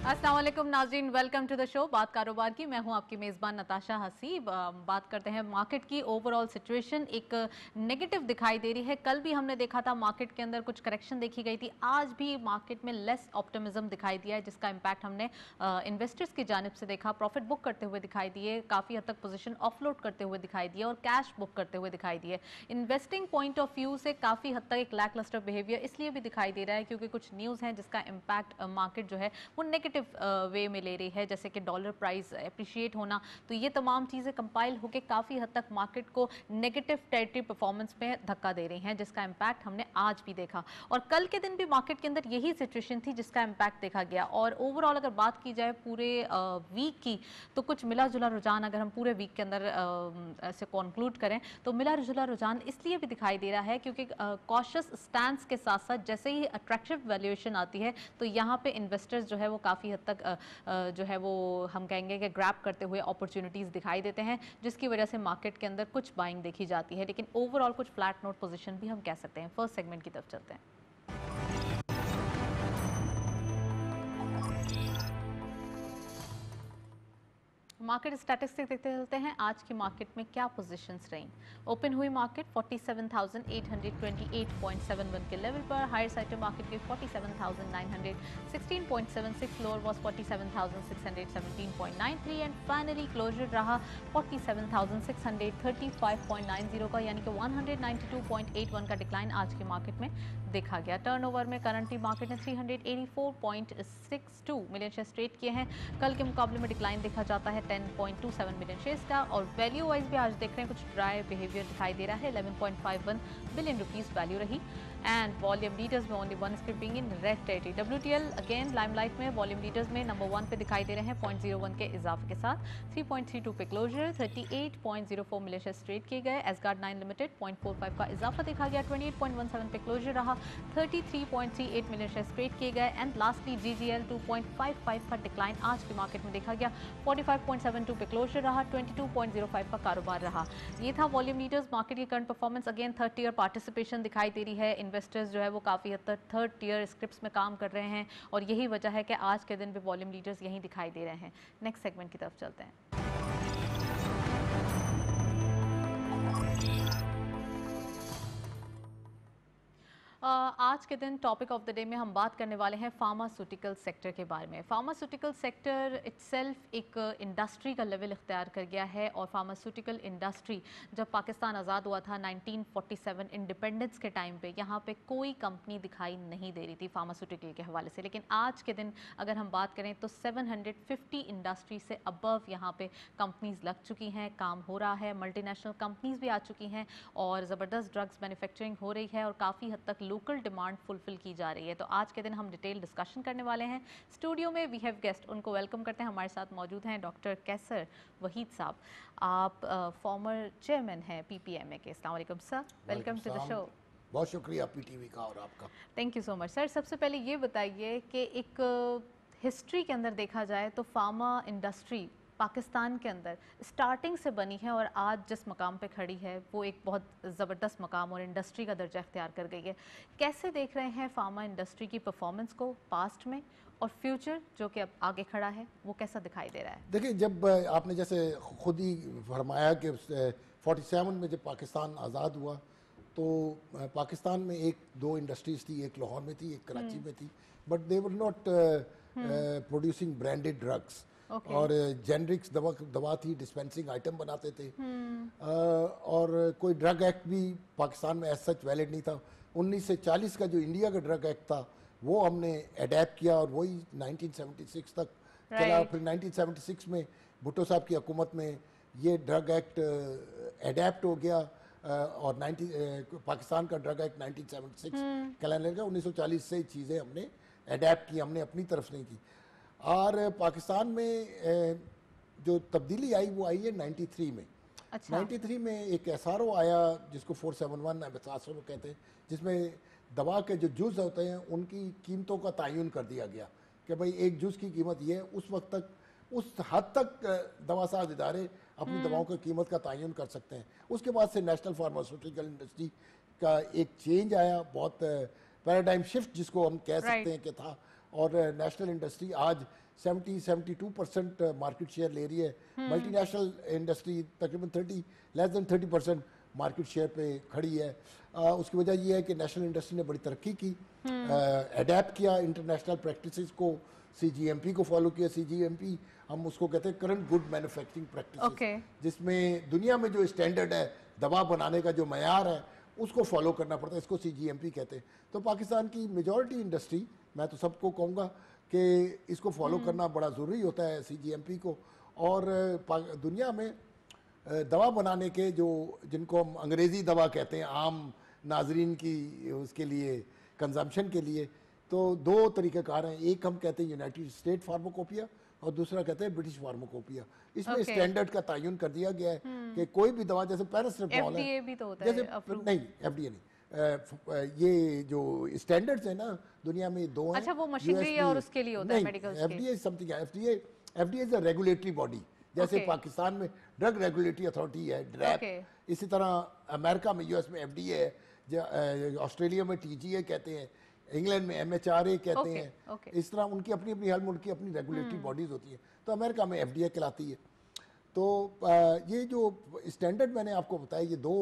अस्सलाम वालेकुम नाज़रीन, वेलकम टू द शो बात कारोबार की। मैं हूं आपकी मेज़बान नताशा हसीब। बात करते हैं मार्केट की। ओवरऑल सिचुएशन एक नेगेटिव दिखाई दे रही है। कल भी हमने देखा था मार्केट के अंदर कुछ करेक्शन देखी गई थी। आज भी मार्केट में लेस ऑप्टिमिज्म दिखाई दिया है, जिसका इम्पैक्ट हमने इन्वेस्टर्स की जानिब से देखा। प्रॉफिट बुक करते हुए दिखाई दिए, काफ़ी हद तक पोजीशन ऑफलोड करते हुए दिखाई दिए और कैश बुक करते हुए दिखाई दिए। इन्वेस्टिंग पॉइंट ऑफ व्यू से काफ़ी हद तक एक लैक लस्टर बिहेवियर इसलिए भी दिखाई दे रहा है क्योंकि कुछ न्यूज़ हैं जिसका इम्पैक्ट मार्केट जो है वो नेगेटिव वे में ले रही है, जैसे कि डॉलर प्राइस अप्रिशिएट होना। तो ये तमाम चीज़ें कंपाइल होकर काफ़ी हद तक मार्केट को नेगेटिव टेरिटरी परफॉर्मेंस में धक्का दे रही हैं, जिसका इम्पैक्ट हमने आज भी देखा। और कल के दिन भी मार्केट के अंदर यही सिचुएशन थी जिसका इम्पैक्ट देखा गया। और ओवरऑल अगर बात की जाए पूरे वीक की, तो कुछ मिला जुला रुझान अगर हम पूरे वीक के अंदर ऐसे कॉन्क्लूड करें तो मिला जुला रुझान इसलिए भी दिखाई दे रहा है क्योंकि कॉशियस स्टैंस के साथ साथ जैसे ही अट्रैक्टिव वैल्यूएशन आती है तो यहाँ पे इन्वेस्टर्स जो है वो काफ़ी हद तक जो है वो हम कहेंगे कि ग्रैब करते हुए अपॉर्चुनिटीज़ दिखाई देते हैं, जिसकी वजह से मार्केट के अंदर कुछ बाइंग देखी जाती है। लेकिन ओवरऑल कुछ फ्लैट नोट पोजीशन भी हम कह सकते हैं। फर्स्ट सेगमेंट की तरफ चलते हैं। मार्केट स्टैटिस्टिक्स देखते चलते हैं आज की मार्केट में क्या पोजीशंस रही। ओपन हुई मार्केट 47,828.71 के लेवल पर। हायर साइड पे मार्केट की 47,916.76, lower was 47,617.93 and finally closure रहा 47,635.90 का, यानी कि 192.81 का डिक्लाइन आज की मार्केट में देखा गया। टर्नओवर में करंटली मार्केट ने 384.62 मिलियन शेयर्स ट्रेड किए हैं। कल के मुकाबले में डिक्लाइन देखा जाता है 10.27 मिलियन शेयर्स का। और वैल्यू वाइज भी आज देख रहे हैं कुछ ड्राई बिहेवियर दिखाई दे रहा है। 11.51 बिलियन रुपीस वैल्यू रही। एंड वॉल्यूम लीडर्स में only one scripping in red territory. WTL again limelight में वॉल्यूम लीडर्स में नंबर 1 पे दिखाई दे रहे हैं 0.01 के इजाफे के साथ। 3.32 पे क्लोजर, 38.04 मिलियन शेयर्स ट्रेड किए गए। एसगार्ड 9 लिमिटेड 0.45 का इजाफा देखा गया, 28.17 पे क्लोजर रहा, 33.38 मिलियन शेयर्स ट्रेड किए गए। एंड लास्टली GGL 2.55 का डिक्लाइन आज की मार्केट में देखा गया, 45.72 पे क्लोजर रहा, 22.05 का कारोबार रहा। ये था वॉल्यूम लीडर्स। मार्केट की current performance again third tier participation दिखाई दे रही है। इन्वेस्टर्स जो है वो काफ़ी हद तक थर्ड टियर स्क्रिप्ट्स में काम कर रहे हैं और यही वजह है कि आज के दिन भी वॉल्यूम लीडर्स यहीं दिखाई दे रहे हैं। नेक्स्ट सेगमेंट की तरफ चलते हैं। आज के दिन टॉपिक ऑफ द डे में हम बात करने वाले हैं फार्मास्यूटिकल सेक्टर के बारे में। फार्मास्यूटिकल सेक्टर इटसेल्फ एक इंडस्ट्री का लेवल इख्तियार कर गया है और फार्मास्यूटिकल इंडस्ट्री जब पाकिस्तान आज़ाद हुआ था 1947 इंडिपेंडेंस के टाइम पे, यहाँ पे कोई कंपनी दिखाई नहीं दे रही थी फार्मास्यूटिकल के हवाले से। लेकिन आज के दिन अगर हम बात करें तो 750 इंडस्ट्री से अबव यहाँ पे कंपनीज लग चुकी हैं, काम हो रहा है। मल्टीनेशनल कंपनीज भी आ चुकी हैं और ज़बरदस्त ड्रग्स मैन्युफैक्चरिंग हो रही है और काफ़ी हद तक लोकल डिमांड फुलफिल की जा रही है। तो आज के दिन हम डिटेल डिस्कशन करने वाले हैं। स्टूडियो में वी हैव गेस्ट, उनको वेलकम करते हैं। हमारे साथ मौजूद हैं डॉक्टर कैसर वहीद साहब। आप फॉर्मर चेयरमैन हैं PPMA के। अस्सलाम वालेकुम sir, welcome to the show. बहुत शुक्रिया PTV का और आपका। Thank you so much sir. सबसे पहले ये बताइए कि एक हिस्ट्री के अंदर देखा जाए तो फार्मा इंडस्ट्री पाकिस्तान के अंदर स्टार्टिंग से बनी है और आज जिस मकाम पे खड़ी है वो एक बहुत ज़बरदस्त मकाम और इंडस्ट्री का दर्जा इख्तियार कर गई है। कैसे देख रहे हैं फार्मा इंडस्ट्री की परफॉर्मेंस को पास्ट में और फ्यूचर जो कि अब आगे खड़ा है वो कैसा दिखाई दे रहा है? देखिए, जब आपने जैसे खुद ही फरमाया कि 47 में जब पाकिस्तान आज़ाद हुआ तो पाकिस्तान में एक दो इंडस्ट्रीज़ थी, एक लाहौर में थी, एक कराची में थी, but they were not producing branded drugs. और जेनरिक्स दवा थी, डिस्पेंसिंग आइटम बनाते थे। और कोई ड्रग एक्ट भी पाकिस्तान में ऐसा सच वैलिड नहीं था। 1940 का जो इंडिया का ड्रग एक्ट था वो हमने अडेप्ट किया और वही 1976 तक चला। फिर 1976 में भुट्टो साहब की हुकूमत में ये ड्रग एक्ट अडेप्ट हो गया और पाकिस्तान का ड्रग एक्ट 1976 कहलाने लगा। 1940 से चीज़ें हमने अडेप्ट की, हमने अपनी तरफ नहीं की। और पाकिस्तान में जो तब्दीली आई वो आई है 93 में। अच्छा। 93 में एक SRO आया जिसको 471 SRO कहते हैं, जिसमें दवा के जो जुज़ होते हैं उनकी कीमतों का तयन कर दिया गया कि भाई एक जुज़ की कीमत ये है। उस वक्त तक, उस हद तक दवासाज इदारे अपनी दवाओं की कीमत का तयन कर सकते हैं। उसके बाद से नेशनल फार्मास्यूटिकल इंडस्ट्री का एक चेंज आया, बहुत पैराडाइम शिफ्ट जिसको हम कह सकते हैं कि था। और नेशनल इंडस्ट्री आज 72% मार्केट शेयर ले रही है। मल्टीनेशनल इंडस्ट्री तकरीबन 30% मार्केट शेयर पे खड़ी है। उसकी वजह यह है कि नेशनल इंडस्ट्री ने बड़ी तरक्की की, अडेप्ट किया इंटरनेशनल प्रैक्टिसेस को, CGMP को फॉलो किया। CGMP हम उसको कहते हैं करंट गुड मैन्युफैक्चरिंग प्रैक्टिसेस, जिसमें दुनिया में जो स्टैंडर्ड है दवा बनाने का, जो मयार है, उसको फॉलो करना पड़ता है। इसको CGMP कहते हैं। तो पाकिस्तान की मेजॉरिटी इंडस्ट्री, मैं तो सबको कहूँगा कि इसको फॉलो करना बड़ा ज़रूरी होता है CGMP को। और दुनिया में दवा बनाने के जो, जिनको हम अंग्रेज़ी दवा कहते हैं आम नाजरीन की उसके लिए कंजम्पशन के लिए, तो दो तरीक़ेकार हैं। एक हम कहते हैं यूनाइटेड स्टेट फार्माकोपिया और दूसरा कहते हैं ब्रिटिश फार्माकोपिया। इसमें स्टैंडर्ड का तयन कर दिया गया है कि कोई भी दवा, जैसे पैरासिटामोल है, भी तो होता जैसे है, नहीं FDA नहीं, ये जो स्टैंडर्ड्स है ना दुनिया में दो हैं। अच्छा, वो मशीनरी और उसके लिए होता है मेडिकल के। FDA समथिंग है। FDA is a regulatory body. जैसे पाकिस्तान में ड्रग रेगुलेटरी अथॉरिटी है, ड्रैप, इसी तरह अमेरिका में US में FDA है, ऑस्ट्रेलिया में TGA कहते हैं, इंग्लैंड में MHRA कहते हैं। इस तरह उनकी अपनी अपनी, हर मुल्क की अपनी रेगुलेटरी बॉडीज होती है। तो अमेरिका में FDA कहलाती है। तो ये जो स्टैंडर्ड मैंने आपको बताया, ये दो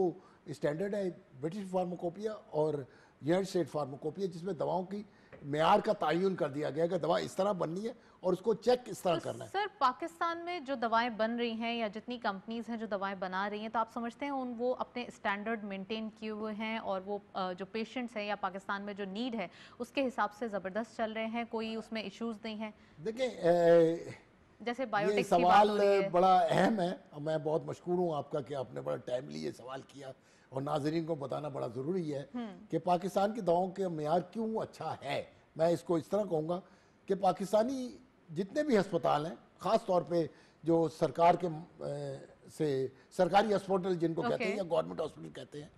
स्टैंडर्ड है, ब्रिटिश फार्माकोपिया और यूनाइटेड स्टेट फार्माकोपिया, जिसमें दवाओं की मेयार का तयन कर दिया गया कि दवा इस तरह बननी है और उसको चेक इस तरह करना है। सर, पाकिस्तान में जो दवाएं बन रही हैं या जितनी कंपनीज हैं जो दवाएं बना रही हैं, तो आप समझते हैं वो अपने स्टैंडर्ड मेंटेन किए हुए हैं और वो जो पेशेंट्स हैं या पाकिस्तान में जो नीड है उसके हिसाब से ज़बरदस्त चल रहे हैं, कोई उसमें इश्यूज नहीं है? देखिए, जैसे बायोटेक ये सवाल बड़ा अहम है और मैं बहुत मशकूर हूँ आपका कि आपने बड़ा टाइमली ये सवाल किया और नाज़रीन को बताना बड़ा ज़रूरी है कि पाकिस्तान की दवाओं के मेयार क्यों अच्छा है। मैं इसको इस तरह कहूँगा कि पाकिस्तानी जितने भी अस्पताल हैं, ख़ास तौर पे जो सरकार के से सरकारी हॉस्पिटल जिनको कहते हैं या गवर्नमेंट हॉस्पिटल कहते हैं,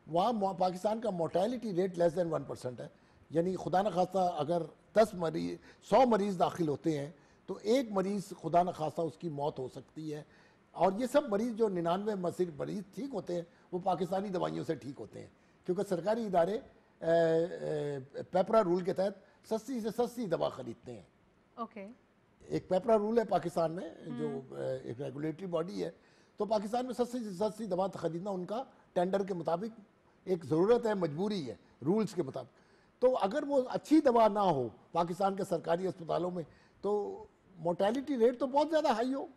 वहाँ पाकिस्तान का मोर्टेलिटी रेट लेस दैन 1% है। यानी खुदा न खास्ता अगर 100 मरीज़ दाखिल होते हैं तो एक मरीज़ खुदा न खास्ता उसकी मौत हो सकती है। और ये सब मरीज़ जो 99 मरीज़ ठीक होते हैं वो पाकिस्तानी दवाइयों से ठीक होते हैं, क्योंकि सरकारी इदारे पेपरा रूल के तहत सस्ती से सस्ती दवा खरीदते हैं। एक पेपरा रूल है पाकिस्तान में, जो एक रेगुलेटरी बॉडी है। तो पाकिस्तान में सस्ती से सस्ती दवा खरीदना उनका टेंडर के मुताबिक एक ज़रूरत है, मजबूरी है, रूल्स के मुताबिक। तो अगर वो अच्छी दवा ना हो पाकिस्तान के सरकारी अस्पतालों में, तो मोर्टेलिटी रेट तो बहुत ज़्यादा हाई हो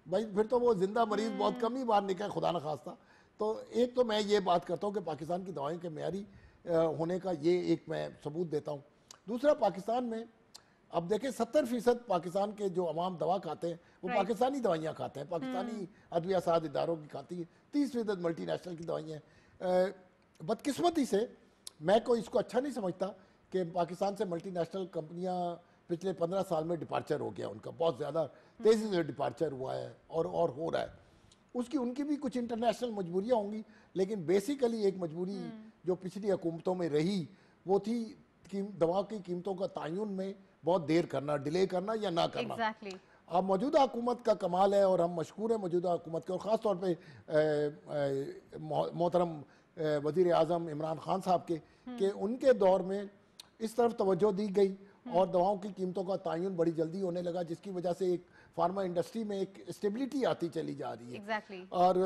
भाई, फिर तो वो जिंदा मरीज़ बहुत कम ही बाहर निकले, खुदा न खास्ता। तो एक तो मैं ये बात करता हूँ कि पाकिस्तान की दवाओं के मेयारी होने का ये एक मैं सबूत देता हूँ। दूसरा, पाकिस्तान में अब देखें 70% पाकिस्तान के जो अवाम दवा खाते हैं वो पाकिस्तानी दवाइयाँ खाते हैं, पाकिस्तानी अदविया साद इदारों की खाती है। 30% मल्टीनेशनल की दवाइयाँ हैं। बदकिस्मती से मैं कोई इसको अच्छा नहीं समझता कि पाकिस्तान से मल्टीनेशनल कंपनियाँ पिछले 15 साल में डिपार्चर हो गया उनका, बहुत ज़्यादा तेज़ी से डिपार्चर हुआ है और हो रहा है। उसकी उनकी भी कुछ इंटरनेशनल मजबूरियाँ होंगी, लेकिन बेसिकली एक मजबूरी जो पिछली हुकूमतों में रही वो थी कि दवा की कीमतों का तयन में बहुत देर करना, डिले करना या ना करना। अब मौजूदा हुकूमत का कमाल है और हम मशकूर हैं मौजूदा हुकूमत के, और ख़ास तौर पे मोहतरम वज़ीर आज़म इमरान खान साहब के कि उनके दौर में इस तरफ तवज्जो दी गई और दवाओं की कीमतों का तयन बड़ी जल्दी होने लगा, जिसकी वजह से एक फार्मा इंडस्ट्री में एक स्टेबिलिटी आती चली जा रही है। और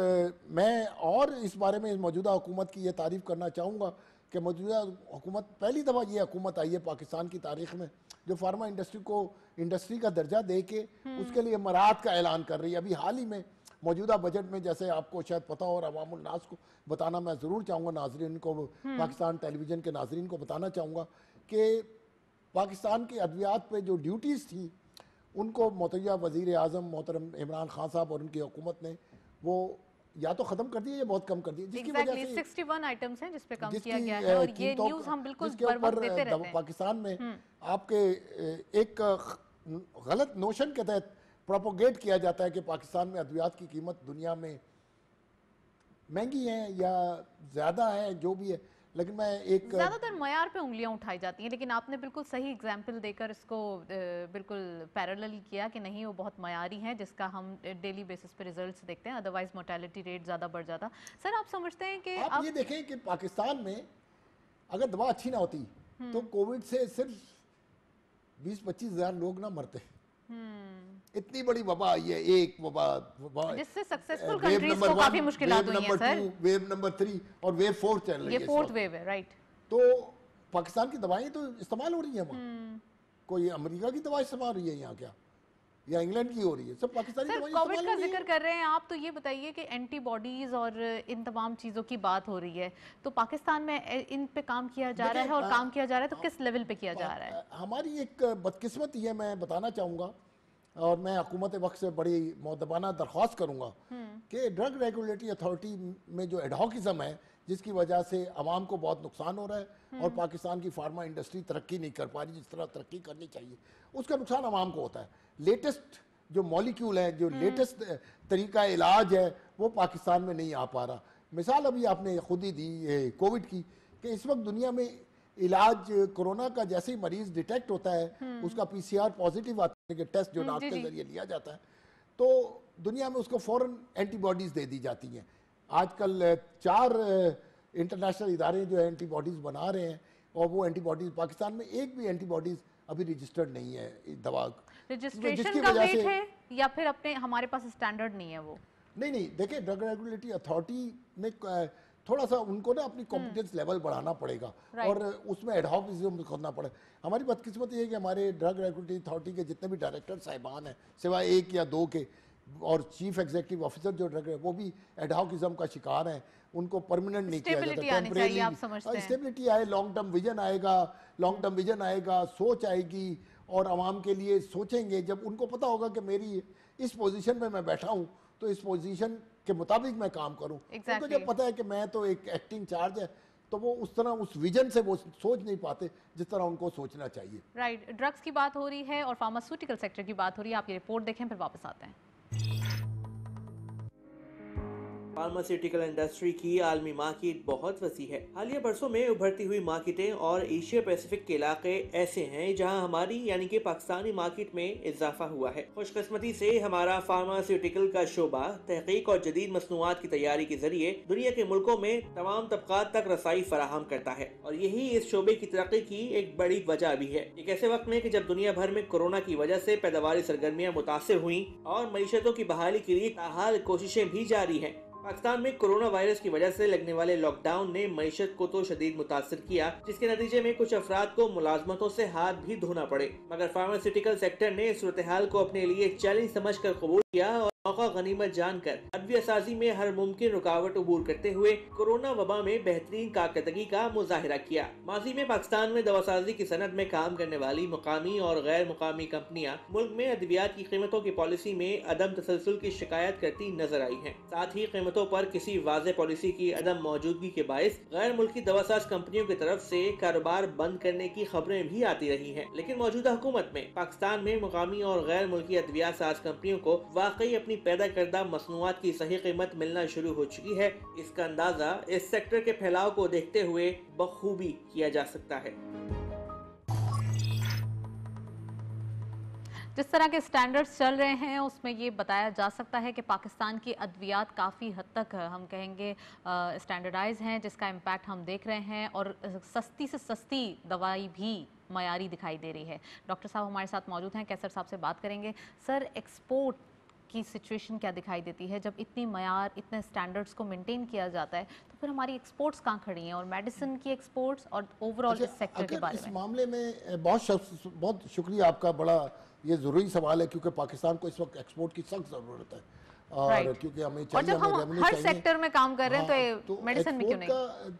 मैं और इस बारे में मौजूदा हुकूमत की ये तारीफ़ करना चाहूँगा कि मौजूदा हुकूमत, पहली दफ़ा ये हुकूमत आई है पाकिस्तान की तारीख़ में जो फार्मा इंडस्ट्री को इंडस्ट्री का दर्जा दे के उसके लिए मराहत का ऐलान कर रही है। अभी हाल ही में मौजूदा बजट में, जैसे आपको शायद पता हो और अवामुल नास को बताना मैं ज़रूर चाहूँगा, नाजरीन को, पाकिस्तान टेलीविज़न के नाजरीन को बताना चाहूँगा कि पाकिस्तान के अद्वियात पे जो ड्यूटीज़ थी उनको मुतय्या वज़ीर आज़म मोहतरम इमरान खान साहब और उनकी हुकूमत ने वो या तो ख़त्म कर दिए या बहुत कम कर दिए, जिसकी वजह से 61 आइटम्स हैं जिस पे कम किया गया है और ये न्यूज़ हम बिल्कुल बर वक्त देते रहते हैं। पाकिस्तान में आपके एक गलत नोशन के तहत प्रोपोगेट किया जाता है कि पाकिस्तान में अद्वियात की कीमत दुनिया में महंगी है या ज़्यादा है, जो भी है, लेकिन मैं एक ज़्यादातर मयार पे उंगलियां उठाई जाती हैं, लेकिन आपने बिल्कुल सही एग्जाम्पल देकर इसको बिल्कुल पैरेलल किया कि नहीं वो बहुत मयारी हैं जिसका हम डेली बेसिस पे रिजल्ट्स देखते हैं, अदरवाइज मोर्टेलिटी रेट ज़्यादा बढ़ जाता। सर, आप समझते हैं कि आप ये देखें कि पाकिस्तान में अगर दवा अच्छी ना होती तो कोविड से सिर्फ 20-25 हज़ार लोग ना मरते, इतनी बड़ी वबा आई है, एक वबा वबा जिससे सक्सेसफुल वेव कंट्रीज नंबर को काफी 1, मुश्किलात वेव हुई हैं नंबर सर। 2, वेव नंबर 3 और वेव 4 चल रही ये है इस फोर्थ वक्त। वेव है, राइट। तो पाकिस्तान की दवाएं तो इस्तेमाल हो रही हैं वहाँ। कोई अमेरिका की दवा इस्तेमाल हो रही है यहाँ क्या, या इंग्लैंड की हो रही है? सब पाकिस्तानी सर दवाई कोविड इस्तेमाल का हो रही जिक्र है। कर रहे हैं आप, तो ये बताइए कि एंटीबॉडीज और इन तमाम चीज़ों की बात हो रही है, तो पाकिस्तान में इन पे काम किया जा रहा है, और काम किया जा रहा है तो किस लेवल पे किया जा रहा है? हमारी एक बदकिस्मती है, मैं बताना चाहूँगा, और मैं हुकूमत वक्त से बड़ी मौदबाना दरख्वास्त करूँगा कि ड्रग रेगुलेटरी अथॉरिटी में जो एडहॉकिज्म है, जिसकी वजह से आवाम को बहुत नुकसान हो रहा है और पाकिस्तान की फार्मा इंडस्ट्री तरक्की नहीं कर पा रही जिस तरह तरक्की करनी चाहिए, उसका नुकसान आवाम को होता है। लेटेस्ट जो मॉलिक्यूल है, जो लेटेस्ट तरीका इलाज है, वो पाकिस्तान में नहीं आ पा रहा। मिसाल अभी आपने खुद ही दी कोविड की, कि इस वक्त दुनिया में इलाज कोरोना का जैसे ही मरीज डिटेक्ट होता है, उसका पीसीआर पॉजिटिव आता है कि टेस्ट जो नाक के जरिए लिया जाता है, तो दुनिया में उसको फौरन एंटीबॉडीज दे दी जाती हैं। आजकल 4 इंटरनेशनल इदारे जो है एंटीबॉडीज बना रहे हैं, और वो एंटीबॉडीज पाकिस्तान में एक भी एंटीबॉडीज अभी रजिस्टर्ड नहीं है इस दवा। रजिस्ट्रेशन का वेट है या फिर अपने हमारे पास स्टैंडर्ड नहीं है वो? नहीं, देखिए ड्रग रेगुलेटरी अथॉरिटी में थोड़ा सा उनको ना अपनी कॉम्पिटेंस लेवल बढ़ाना पड़ेगा, और उसमें एडहॉकिज्म करना पड़े। हमारी बदकिस्मती है कि हमारे ड्रग रेगुलेटरी अथॉरिटी के जितने भी डायरेक्टर साहिबान हैं, सिवाय 1 या 2 के, और चीफ एग्जीक्यूटिव ऑफिसर जो ड्रग, वो भी एडहॉकिज्म का शिकार हैं। उनको परमानेंट नहीं किया जाता, टेम्परेरी स्टेबिलिटी आए, लॉन्ग टर्म विजन आएगा, लॉन्ग टर्म विजन आएगा, सोच आएगी, और आवाम के लिए सोचेंगे। जब उनको पता होगा कि मेरी इस पोजीशन में मैं बैठा हूँ, तो इस पोजीशन के मुताबिक मैं काम करूँ। उनको जब पता है कि मैं तो एक एक्टिंग चार्ज है, तो वो उस तरह उस विजन से वो सोच नहीं पाते जिस तरह उनको सोचना चाहिए। राइट। ड्रग्स की बात हो रही है और फार्मास्यूटिकल सेक्टर की बात हो रही है, आप ये रिपोर्ट देखें फिर वापस आते हैं। फार्मास्यूटिकल इंडस्ट्री की आलमी मार्केट बहुत वसी है। हालिया बरसों में उभरती हुई मार्केटें और एशिया पैसिफिक के इलाके ऐसे हैं जहां हमारी यानी कि पाकिस्तानी मार्केट में इजाफा हुआ है। खुशकिस्मती से हमारा फार्मास्यूटिकल का शोबा तहकीक और जदीद मसनूआत की तैयारी के जरिए दुनिया के मुल्कों में तमाम तबकात तक रसाई फराहम करता है, और यही इस शोबे की तरक्की की एक बड़ी वजह भी है। एक ऐसे वक्त में कि जब दुनिया भर में कोरोना की वजह से पैदावारी सरगर्मियाँ मुतासिर हुई और मईशतों की बहाली के लिए ताहाल कोशिशें भी जारी हैं, पाकिस्तान में कोरोना वायरस की वजह से लगने वाले लॉकडाउन ने मईशत को तो शदीद मुतासिर किया, जिसके नतीजे में कुछ अफराद को मुलाजमतों से हाथ भी धोना पड़े। मगर फार्मास्यूटिकल सेक्टर ने सूरत हाल को अपने लिए चैलेंज समझकर कबूल किया और मौका गनीमत जानकर अदविया साजी में हर मुमकिन रुकावट अबूर करते हुए कोरोना वबा में बेहतरीन कारकर्दगी का मुजाहिरा किया। माजी में पाकिस्तान में दवासाजी की सनत में काम करने वाली मुकामी और गैर मुकामी कंपनियां मुल्क में अद्वियात की कीमतों की पॉलिसी में अदम तसलसल की शिकायत करती नजर आई हैं। साथ ही कीमतों पर किसी वाज़े पॉलिसी की अदम मौजूदगी के बायस गैर मुल्की दवासाज कंपनियों की तरफ से कारोबार बंद करने की खबरें भी आती रही हैं। लेकिन मौजूदा हुकूमत में पाकिस्तान में मुकामी और गैर मुल्की अद्वियात साज कंपनियों को वाकई अपनी पैदा करदा मसनूआत की सही कीमत मिलना शुरू हो चुकी है। इसका अंदाजा इस सेक्टर के फैलाव को देखते हुए बखूबी किया जा सकता है। जिस तरह के स्टैंडर्ड्स चल रहे हैं उसमें ये बताया जा सकता है कि पाकिस्तान की अद्वियात काफ़ी हद तक हम कहेंगे स्टैंडर्डाइज हैं, जिसका इम्पैक्ट हम देख रहे हैं, और सस्ती से सस्ती दवाई भी मयारी दिखाई दे रही है। डॉक्टर साहब हमारे साथ मौजूद हैं, कैसर साहब से बात करेंगे। सर, एक्सपोर्ट की सिचुएशन क्या दिखाई देती है? जब इतनी मयार, इतने स्टैंडर्ड्स को मेंटेन किया जाता है, तो फिर हमारी एक्सपोर्ट्स कहाँ खड़ी हैं, और मेडिसिन की एक्सपोर्ट्स और ओवरऑल इस सेक्टर के बारे में? इस मामले में बहुत शुक्रिया आपका, बड़ा ये ज़रूरी सवाल है, क्योंकि पाकिस्तान को इस वक्त एक्सपोर्ट की सख्त ज़रूरत है, और क्योंकि हमें चाहिए, और जब हम हर सेक्टर में काम कर रहे हैं तो मेडिसिन में क्यों नहीं?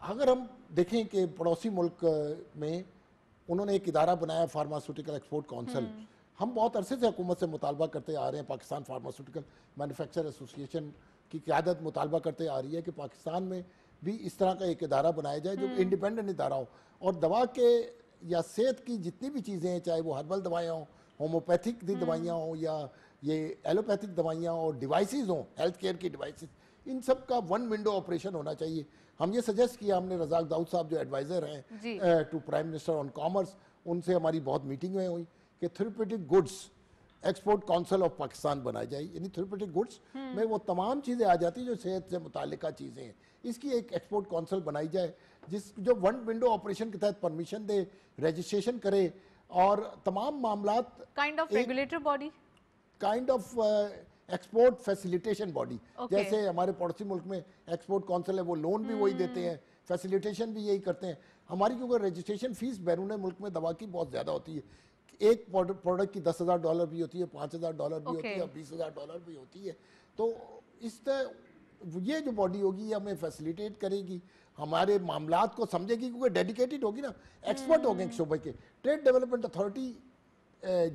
अगर हम देखें कि पड़ोसी मुल्क में उन्होंने एक इदारा बनाया फार्मास्यूटिकल एक्सपोर्ट काउंसिल। हम बहुत अरसे से हुकूमत से मुतालबा करते आ रहे हैं, पाकिस्तान फार्मास्यूटिकल मैन्युफैक्चर एसोसिएशन की क़यादत मुतालबा करते आ रही है कि पाकिस्तान में भी इस तरह का एक इदारा बनाया जाए जो इंडिपेंडेंट इदारा हो, और दवा के या सेहत की जितनी भी चीज़ें हैं, चाहे वो हर्बल दवाइयाँ हों, होम्योपैथिक दवाइयाँ हों, या ये एलोपैथिक दवाइयाँ और डिवाइसेस हों, हेल्थ केयर की डिवाइसेस, इन सब का वन विंडो ऑपरेशन होना चाहिए। हम ये सजेस्ट किया, हमने रज़ाक दाऊद साहब जो एडवाइज़र हैं to prime minister on commerce, उनसे हमारी बहुत मीटिंगें हुई कि therapeutic goods export council of Pakistan बनाई जाए। यानी थेरेप्यूटिक गुड्स में वो तमाम चीज़ें आ जाती हैं जो सेहत से मुताल्लिका चीज़ें हैं, इसकी एक एक्सपोर्ट काउंसिल बनाई जाए जो वन विंडो ऑपरेशन के तहत परमिशन दे, रजिस्ट्रेशन करे, और तमाम मामलात kind of regulator body, kind of export facilitation body. Okay. जैसे हमारे पड़ोसी मुल्क में एक्सपोर्ट काउंसिल है, वो लोन भी वही देते हैं, फैसिलिटेशन भी यही करते हैं। हमारी क्योंकि रजिस्ट्रेशन फीस बैरून मुल्क में दवा की बहुत ज़्यादा होती है, एक प्रोडक्ट की $10,000 भी होती है, $5,000 भी होती है, और $20,000 भी होती है। तो इस तरह ये जो बॉडी होगी ये हमें फैसिलिटेट करेगी, हमारे मामलात को समझेगी, क्योंकि डेडिकेटेड होगी ना, एक्सपर्ट हो गए एक शोबे के। Trade development authority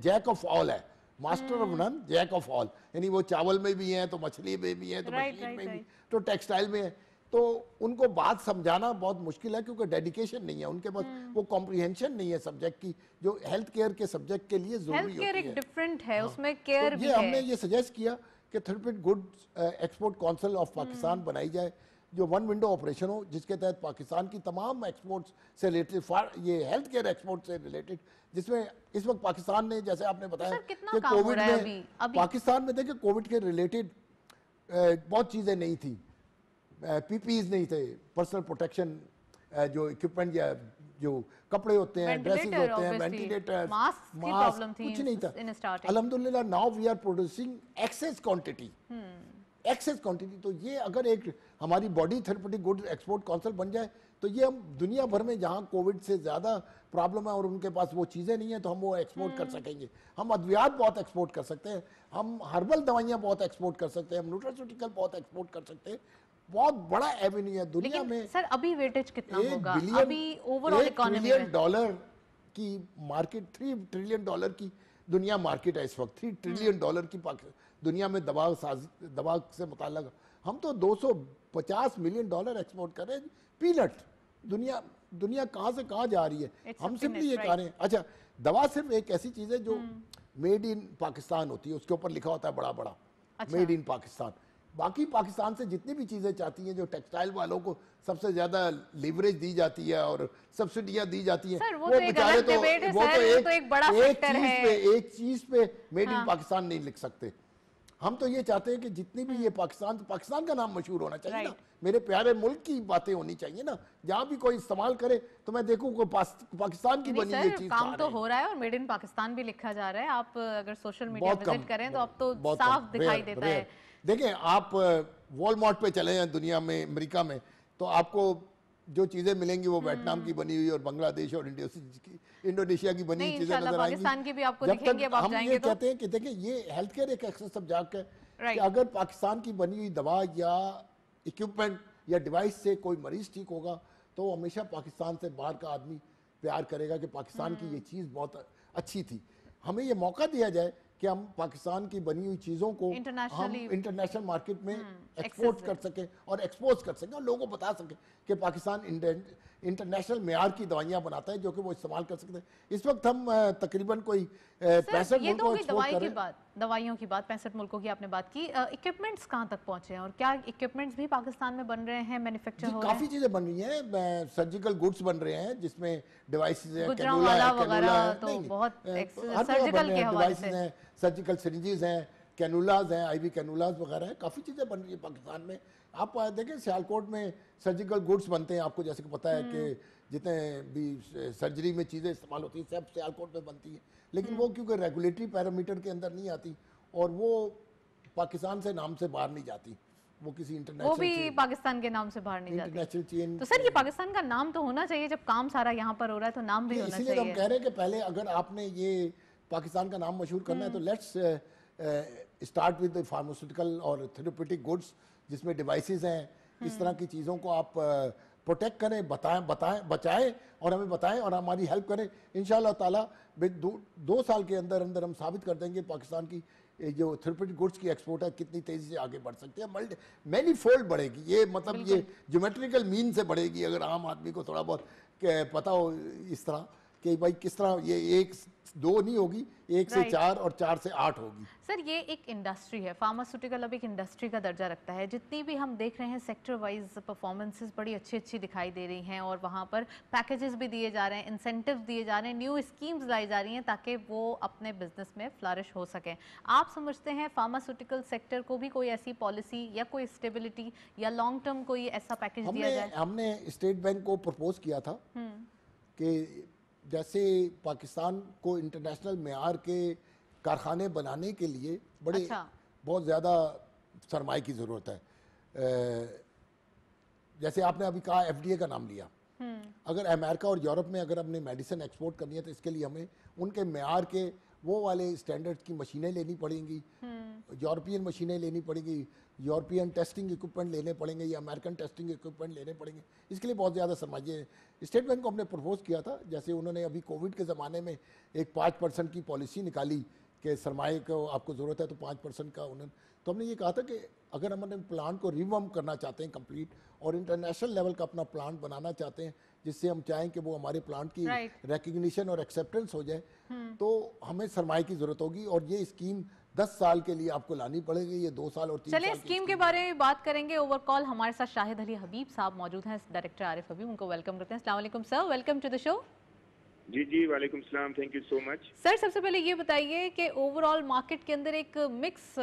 jack of all है, master of none, jack of all, यानी वो चावल में भी हैं तो मछली में भी हैं तो मशीन में भी, तो टेक्सटाइल में है। तो उनको बात समझाना बहुत मुश्किल है, क्योंकि डेडिकेशन नहीं है उनके पास, वो कॉम्प्रिहेंशन नहीं है सब्जेक्ट की, जो हेल्थ केयर के सब्जेक्ट के लिए जरूरी हेल्थ केयर होती एक है। डिफरेंट है, उसमें केयर भी ये हमने है। ये सजेस्ट किया कि therapeutic goods export council of Pakistan बनाई जाए, जो वन विंडो ऑपरेशन हो, जिसके तहत पाकिस्तान की तमाम एक्सपोर्ट्स से रिलेटेड, ये हेल्थ केयर एक्सपोर्ट से रिलेटेड, जिसमें इस वक्त पाकिस्तान ने, जैसे आपने बताया कि कोविड में पाकिस्तान में देखिए कोविड के रिलेटेड बहुत चीज़ें नहीं थी, पीपीईज नहीं थे, पर्सनल प्रोटेक्शन जो इक्विपमेंट या जो कपड़े होते हैं, ड्रेसेस होते हैं, वेंटिलेटर, मास्क, कुछ नहीं था। अल्हम्दुलिल्लाह now we are producing excess quantity, excess quantity. तो ये अगर एक हमारी body therapeutic good export council बन जाए, तो ये हम दुनिया भर में जहाँ कोविड से ज़्यादा प्रॉब्लम है और उनके पास वो चीज़ें नहीं है, तो हम वो एक्सपोर्ट कर सकेंगे। हम अद्वियात बहुत एक्सपोर्ट कर सकते हैं, हम हर्बल दवाइयाँ बहुत एक्सपोर्ट कर सकते हैं, हम न्यूट्रास्यूटिकल बहुत एक्सपोर्ट कर सकते हैं। बहुत बड़ा एवेन्यू है दुनिया में। सर अभी वेटेज कितना होगा अभी ओवरऑल $1 इकोनॉमी ट्रिलियन की मार्केट, $3 ट्रिलियन की दुनिया मार्केट है इस वक्त। $3 ट्रिलियन की दुनिया में दवा से मुताल्लिक हम तो $250 मिलियन एक्सपोर्ट कर रहे हैं। पीनट, दुनिया कहाँ से कहाँ जा रही है, हम सिंपली ये कह रहे हैं। अच्छा, दवा सिर्फ एक ऐसी चीज़ है जो मेड इन पाकिस्तान होती है, उसके ऊपर लिखा होता है बड़ा बड़ा मेड इन पाकिस्तान। बाकी पाकिस्तान से जितनी भी चीज़ें चाहती हैं, जो टेक्सटाइल वालों को सबसे ज़्यादा लीवरेज दी जाती है और सब्सिडियाँ दी जाती हैं, वो बेचारे तो एक चीज़ पे मेड इन पाकिस्तान नहीं लिख सकते। हम तो ये चाहते हैं कि जितनी भी ये पाकिस्तान का नाम मशहूर होना चाहिए ना, मेरे प्यारे मुल्क की बातें होनी चाहिए ना, जहाँ भी कोई इस्तेमाल करे तो मैं देखूँ को पाकिस्तान की बनी ये चीज़। काम तो हो रहा है और मेड इन पाकिस्तान भी लिखा जा रहा है। आप अगर सोशल मीडिया विजिट करें तो आप तो साफ दिखाई देता है। देखें, आप वॉलमार्ट पे चले हैं दुनिया में, अमेरिका में, तो आपको जो चीज़ें मिलेंगी वो वियतनाम की बनी हुई और बांग्लादेश और इंडोनेशिया की बनी हुई चीज़ें नजर आएंगी। पाकिस्तान की भी आपको दिखेंगी अब आप हम ये कहते हैं कि देखिए ये हेल्थ केयर एक एक्सेस सब्जेक्ट है कि अगर पाकिस्तान की बनी हुई दवा या इक्विपमेंट या डिवाइस से कोई मरीज ठीक होगा तो हमेशा पाकिस्तान से बाहर का आदमी प्यार करेगा कि पाकिस्तान की ये चीज़ बहुत अच्छी थी। हमें ये मौका दिया जाए कि हम पाकिस्तान की बनी हुई चीज़ों को हम इंटरनेशनल मार्केट में एक्सपोर्ट कर सकें और एक्सपोज कर सकें और लोगों को बता सकें कि पाकिस्तान इंटरनेशनल मेयार की दवाइयाँ बनाता है जो कि वो इस्तेमाल कर सकते हैं। इस वक्त हम तकरीबन कोई 65 मुल्कों एक्सपोर्ट कर रहे हैं। दवाइयों की बात, 65 मुल्कों की आपने बात की। इक्विपमेंट्स कहाँ तक पहुँचे हैं और क्या इक्विपमेंट्स भी पाकिस्तान में बन रहे हैं, मैन्युफैक्चर हो रहे हैं? काफ़ी चीज़ें बन रही हैं, सर्जिकल गुड्स बन रहे हैं जिसमें डिवाइसेज हैं, सर्जिकल सिरिंजेस हैं, कैनुलाज हैं, आईवी कैनुलाज वगैरह हैं, काफ़ी चीज़ें बन रही है पाकिस्तान में। आप देखें सियालकोट में सर्जिकल गुड्स बनते हैं, आपको जैसे कि पता है कि जितने भी सर्जरी में चीज़ें इस्तेमाल होती हैं सब सियालकोट में बनती हैं, लेकिन वो क्योंकि रेगुलेटरी पैरामीटर के अंदर नहीं आती और वो पाकिस्तान से नाम से बाहर नहीं जाती, वो किसी इंटरनेशनल, वो भी पाकिस्तान के नाम से बाहर नहीं जाती इंटरनेशनल चेन। तो सर ये पाकिस्तान का नाम तो होना चाहिए, जब काम सारा यहाँ पर हो रहा है तो नाम भी होना चाहिए। इसलिए हम कह रहे हैं कि पहले अगर आपने ये पाकिस्तान का नाम मशहूर करना है तो लेट्स स्टार्ट विद फार्मास्यूटिकल और थेरेप्यूटिक गुड्स जिसमें डिवाइसेस हैं, इस तरह की चीज़ों को आप प्रोटेक्ट करें, बचाएं और हमें बताएं और हमारी हेल्प करें। इंशाअल्लाह ताला 2 साल के अंदर अंदर हम साबित कर देंगे पाकिस्तान की जो थेरेप्यूटिक गुड्स की एक्सपोर्ट है कितनी तेज़ी से आगे बढ़ सकती है, मैनी फोल्ड बढ़ेगी। ये मतलब ये ज्योमेट्रिकल मीन से बढ़ेगी अगर आम आदमी को थोड़ा बहुत पता हो इस तरह कि भाई किस तरह ये 1-2 नहीं होगी, 1 से 4 और 4 से 8 होगी। सर ये एक इंडस्ट्री है, फार्मास्यूटिकल अब एक इंडस्ट्री का दर्जा रखता है। जितनी भी हम देख रहे हैं सेक्टर वाइज परफॉर्मेंसेस बड़ी अच्छी दिखाई दे रही हैं और वहाँ पर पैकेजेस भी दिए जा रहे हैं, इंसेंटिव्स दिए जा रहे हैं, न्यू स्कीम्स लाई जा रही हैं ताकि वो अपने बिजनेस में फ्लरिश हो सकें। आप समझते हैं फार्मास्यूटिकल सेक्टर को भी कोई ऐसी पॉलिसी या कोई स्टेबिलिटी या लॉन्ग टर्म कोई ऐसा पैकेज दिया जाए? हमने स्टेट बैंक को प्रपोज किया था कि जैसे पाकिस्तान को इंटरनेशनल मेयार के कारखाने बनाने के लिए बड़े अच्छा। बहुत ज़्यादा सरमाए की ज़रूरत है। जैसे आपने अभी कहा एफडीए का नाम लिया, अगर अमेरिका और यूरोप में अगर हमने मेडिसिन एक्सपोर्ट करनी है तो इसके लिए हमें उनके मेयार के वो वाले स्टैंडर्ड की मशीनें लेनी पड़ेंगी, यूरोपियन मशीनें लेनी पड़ेंगी, यूरोपियन टेस्टिंग इक्विपमेंट लेने पड़ेंगे या अमेरिकन टेस्टिंग इक्विपमेंट लेने पड़ेंगे। इसके लिए बहुत ज़्यादा सरमाइए स्टेट बैंक को हमने प्रपोज किया था, जैसे उन्होंने अभी कोविड के ज़माने में एक 5% की पॉलिसी निकाली कि सरमाए को आपको ज़रूरत है तो 5% का उन्होंने, तो हमने ये कहा था कि अगर हम अपने प्लांट को रिवम करना चाहते हैं कंप्लीट और इंटरनेशनल लेवल का अपना प्लांट बनाना चाहते हैं जिससे हम चाहें कि वो हमारे प्लांट की रिकग्निशन और एक्सेप्टेंस हो जाए, तो हमें सरमाए की ज़रूरत होगी और ये स्कीम 10 साल के लिए आपको लानी पड़ेगी, ये 2 साल और 3 चलिए साल की स्कीम के बारे में बात करेंगे। ओवर कॉल हमारे साथ शाहिद अली हबीब साहब मौजूद हैं, डायरेक्टर आरिफ हबीब, उनको वेलकम करते हैं। अस्सलाम वालेकुम sir, welcome to the show. जी जी, वालेकुम सलाम, thank you so much. Sir सबसे पहले ये बताइए कि ओवरऑल मार्केट के अंदर एक मिक्स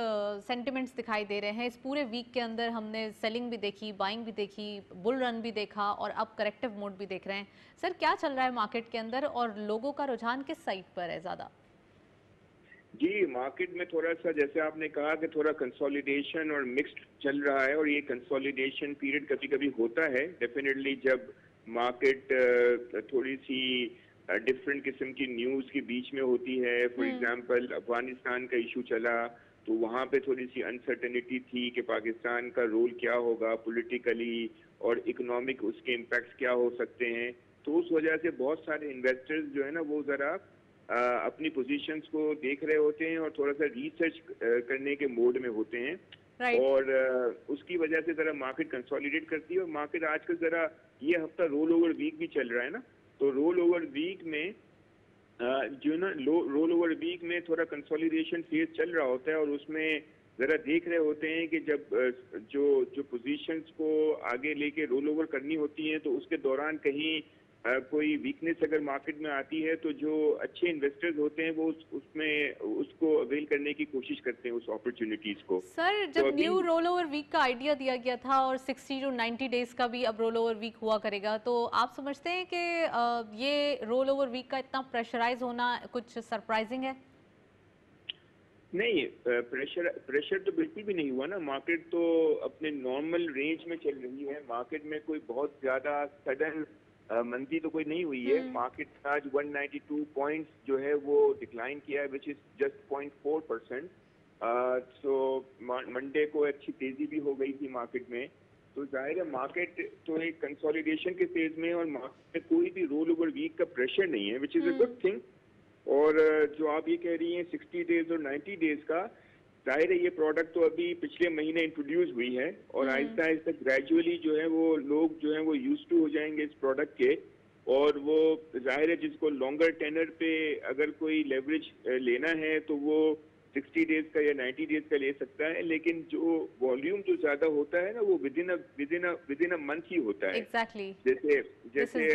सेंटिमेंट्स दिखाई दे रहे हैं। इस पूरे वीक के अंदर हमने सेलिंग भी देखी, बाइंग भी देखी, बुल रन भी देखा और अब करेक्टिव मोड भी देख रहे हैं। सर क्या चल रहा है मार्केट के अंदर और लोगों का रुझान किस साइड पर है ज़्यादा? जी, मार्केट में थोड़ा सा जैसे आपने कहा कि थोड़ा कंसोलिडेशन और मिक्स्ड चल रहा है और ये कंसोलिडेशन पीरियड कभी कभी होता है डेफिनेटली जब मार्केट थोड़ी सी डिफरेंट किस्म की न्यूज़ के बीच में होती है। फॉर एग्जांपल अफगानिस्तान का इशू चला तो वहाँ पे थोड़ी सी अनसर्टेनिटी थी कि पाकिस्तान का रोल क्या होगा पॉलिटिकली और इकोनॉमिक उसके इम्पैक्ट्स क्या हो सकते हैं। तो उस वजह से बहुत सारे इन्वेस्टर्स जो है ना वो ज़रा अपनी पोजीशंस को देख रहे होते हैं और थोड़ा सा रिसर्च करने के मोड में होते हैं। और उसकी वजह से ज़रा मार्केट कंसोलिडेट करती है और मार्केट आजकल ज़रा ये हफ्ता रोल ओवर वीक भी चल रहा है ना, तो रोल ओवर वीक में जो ना रोल ओवर वीक में थोड़ा कंसोलिडेशन फेज चल रहा होता है और उसमें ज़रा देख रहे होते हैं कि जब जो पोजीशंस को आगे लेके रोल ओवर करनी होती हैं तो उसके दौरान कहीं कोई वीकनेस अगर मार्केट में आती है तो जो अच्छे इन्वेस्टर्स होते हैं वो उसमें उसको अवेल करने की कोशिश करते हैं उस अपॉर्चुनिटीज को। सर जब तो न्यू रोल ओवर वीक का आइडिया दिया गया था और 60 टू 90 डेज का भी अब रोल ओवर वीक हुआ करेगा, तो आप समझते हैं कि ये रोल ओवर वीक का इतना प्रेशराइज होना कुछ सरप्राइजिंग है? नहीं, प्रेशर तो बिल्कुल भी नहीं हुआ ना। मार्केट तो अपने नॉर्मल रेंज में चल रही है। मार्केट में कोई बहुत ज्यादा सडन मंदी तो कोई नहीं हुई है। मार्केट आज 192 पॉइंट्स जो है वो डिक्लाइन किया है which is just 0.4%। So Monday को अच्छी तेजी भी हो गई थी मार्केट में। तो जाहिर है मार्केट तो एक कंसोलिडेशन के फेज में और मार्केट में कोई भी रोल ओवर वीक का प्रेशर नहीं है which is a good thing. और जो आप ये कह रही हैं 60 डेज और 90 डेज का, जाहिर है ये प्रोडक्ट तो अभी पिछले महीने इंट्रोड्यूस हुई है और आहिस्ता आहिस्ता ग्रेजुअली जो है वो लोग जो है वो यूज टू हो जाएंगे इस प्रोडक्ट के। और वो जाहिर है जिसको लॉन्गर टेनर पे अगर कोई लेवरेज लेना है तो वो 60 डेज का या 90 डेज का ले सकता है, लेकिन जो वॉल्यूम जो ज्यादा होता है ना वो विदिन अ मंथ ही होता है। Exactly. जैसे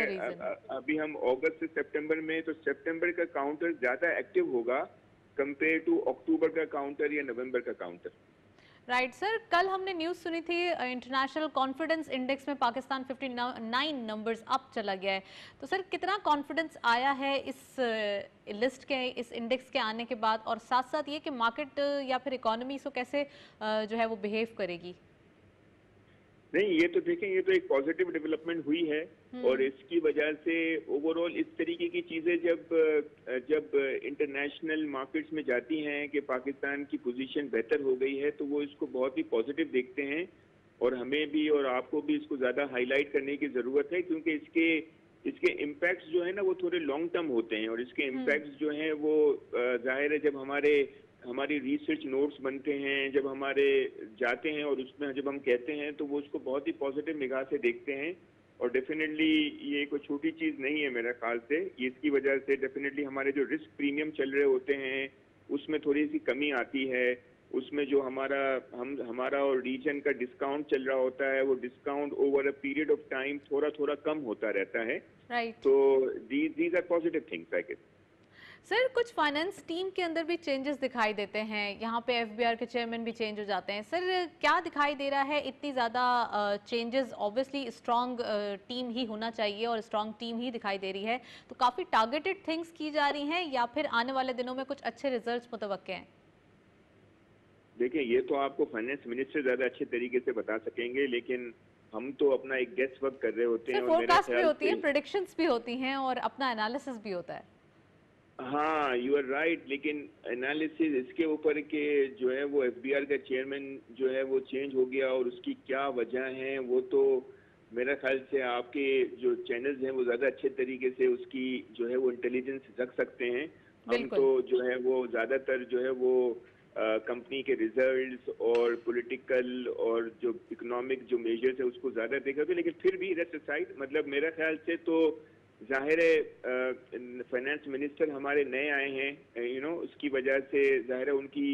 अभी हम अगस्त से सितंबर में, तो सितंबर का काउंटर ज्यादा एक्टिव होगा कंपेयर टू अक्टूबर का काउंटर या नवंबर का काउंटर। राइट सर, कल हमने न्यूज़ सुनी थी इंटरनेशनल कॉन्फिडेंस इंडेक्स में पाकिस्तान 59 नंबर्स अप चला गया है। तो सर कितना कॉन्फिडेंस आया है इस लिस्ट के, इस इंडेक्स के आने के बाद, और साथ साथ ये कि मार्केट या फिर इकोनॉमी इसको कैसे जो है वो बिहेव करेगी? नहीं, ये तो देखें, ये तो एक पॉजिटिव डेवलपमेंट हुई है और इसकी वजह से ओवरऑल इस तरीके की चीजें जब इंटरनेशनल मार्केट्स में जाती हैं कि पाकिस्तान की पोजीशन बेहतर हो गई है तो वो इसको बहुत ही पॉजिटिव देखते हैं और हमें भी और आपको भी इसको ज्यादा हाईलाइट करने की जरूरत है क्योंकि इसके इम्पैक्ट्स जो है ना वो थोड़े लॉन्ग टर्म होते हैं और इसके इम्पैक्ट्स जो हैं वो जाहिर है जब हमारी रिसर्च नोट्स बनते हैं, जब हमारे जाते हैं और उसमें जब हम कहते हैं तो वो उसको बहुत ही पॉजिटिव निगाह से देखते हैं और डेफिनेटली ये कोई छोटी चीज़ नहीं है मेरे ख्याल से। इसकी वजह से डेफिनेटली हमारे जो रिस्क प्रीमियम चल रहे होते हैं उसमें थोड़ी सी कमी आती है। उसमें जो हमारा और रीजन का डिस्काउंट चल रहा होता है वो discount over a period of time थोड़ा कम होता रहता है। राइट। तो these are positive things I guess. Sir कुछ फाइनेंस टीम के अंदर भी चेंजेस दिखाई देते हैं, यहाँ पे एफबीआर के चेयरमैन भी चेंज हो जाते हैं। सर क्या दिखाई दे रहा है इतनी ज़्यादा चेंजेस? ऑब्वियसली स्ट्रॉन्ग टीम ही होना चाहिए और स्ट्रॉन्ग टीम ही दिखाई दे रही है, तो काफ़ी टारगेटेड थिंग्स की जा रही हैं या फिर आने वाले दिनों में कुछ अच्छे रिजल्ट्स मुतवक्के हैं? देखिए, ये तो आपको फाइनेंस मिनिस्टर ज़्यादा अच्छे तरीके से बता सकेंगे, लेकिन हम तो अपना एक गेस वर्क कर रहे होते हैं। सर और मेरे फोरकास्ट भी ख्याल होती से है, प्रेडिक्शंस भी होती हैं और अपना एनालिसिस भी होता है। हाँ, यू आर राइट, लेकिन एनालिसिस इसके ऊपर के जो है वो एफबीआर का चेयरमैन जो है वो चेंज हो गया और उसकी क्या वजह है, वो तो मेरा ख्याल से आपके जो चैनल्स हैं वो ज़्यादा अच्छे तरीके से उसकी जो है वो इंटेलिजेंस रख सकते हैं। हम बिल्कुल। तो जो है वो ज़्यादातर जो है वो कंपनी के रिजल्ट्स और पॉलिटिकल और जो इकोनॉमिक जो मेजर्स है उसको ज़्यादा देखा था, लेकिन फिर भी दैट्स असाइड, मतलब मेरा ख्याल से तो जाहिर है फाइनेंस मिनिस्टर हमारे नए आए हैं, उसकी वजह से जाहिर है उनकी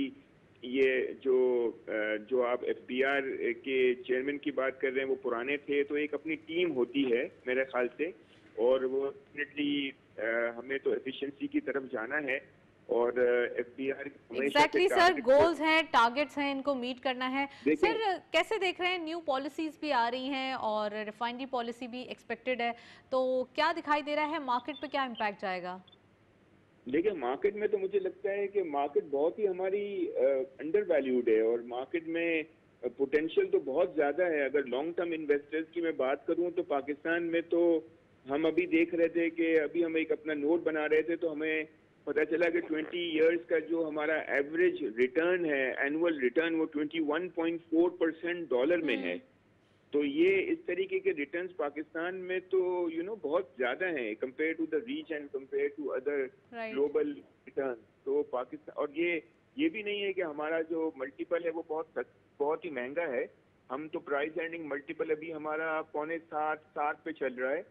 ये जो आप एफबीआर के चेयरमैन की बात कर रहे हैं वो पुराने थे, तो एक अपनी टीम होती है मेरे ख्याल से, और वो डेफिनेटली हमें तो एफिशिएंसी की तरफ जाना है और एफबीआर एग्जैक्टली सर, गोल्स हैं, टारगेट्स हैं, इनको मीट करना है। देखिए, सर कैसे देख रहे हैं, न्यू पॉलिसीज भी आ रही हैं और रिफाइनरी पॉलिसी भी एक्सपेक्टेड है, तो क्या दिखाई दे रहा है मार्केट पे, क्या इम्पैक्ट जाएगा? देखिए, मार्केट में तो मुझे लगता है कि मार्केट बहुत ही हमारी अंडर वैल्यूड है और मार्केट में पोटेंशियल तो बहुत ज़्यादा है। अगर लॉन्ग टर्म इन्वेस्टर्स की मैं बात करूं तो पाकिस्तान में तो हम अभी देख रहे थे कि अभी हम एक अपना नोट बना रहे थे तो हमें पता चला कि 20 इयर्स का जो हमारा एवरेज रिटर्न है, एनुअल रिटर्न, वो 21.4% डॉलर में है। तो ये इस तरीके के रिटर्न्स पाकिस्तान में तो बहुत ज्यादा हैं compare to the reach and compare to other global return. तो पाकिस्तान, और ये भी नहीं है कि हमारा जो मल्टीपल है वो बहुत ही महंगा है। हम तो प्राइस एंडिंग मल्टीपल अभी हमारा 6.75 पे चल रहा है,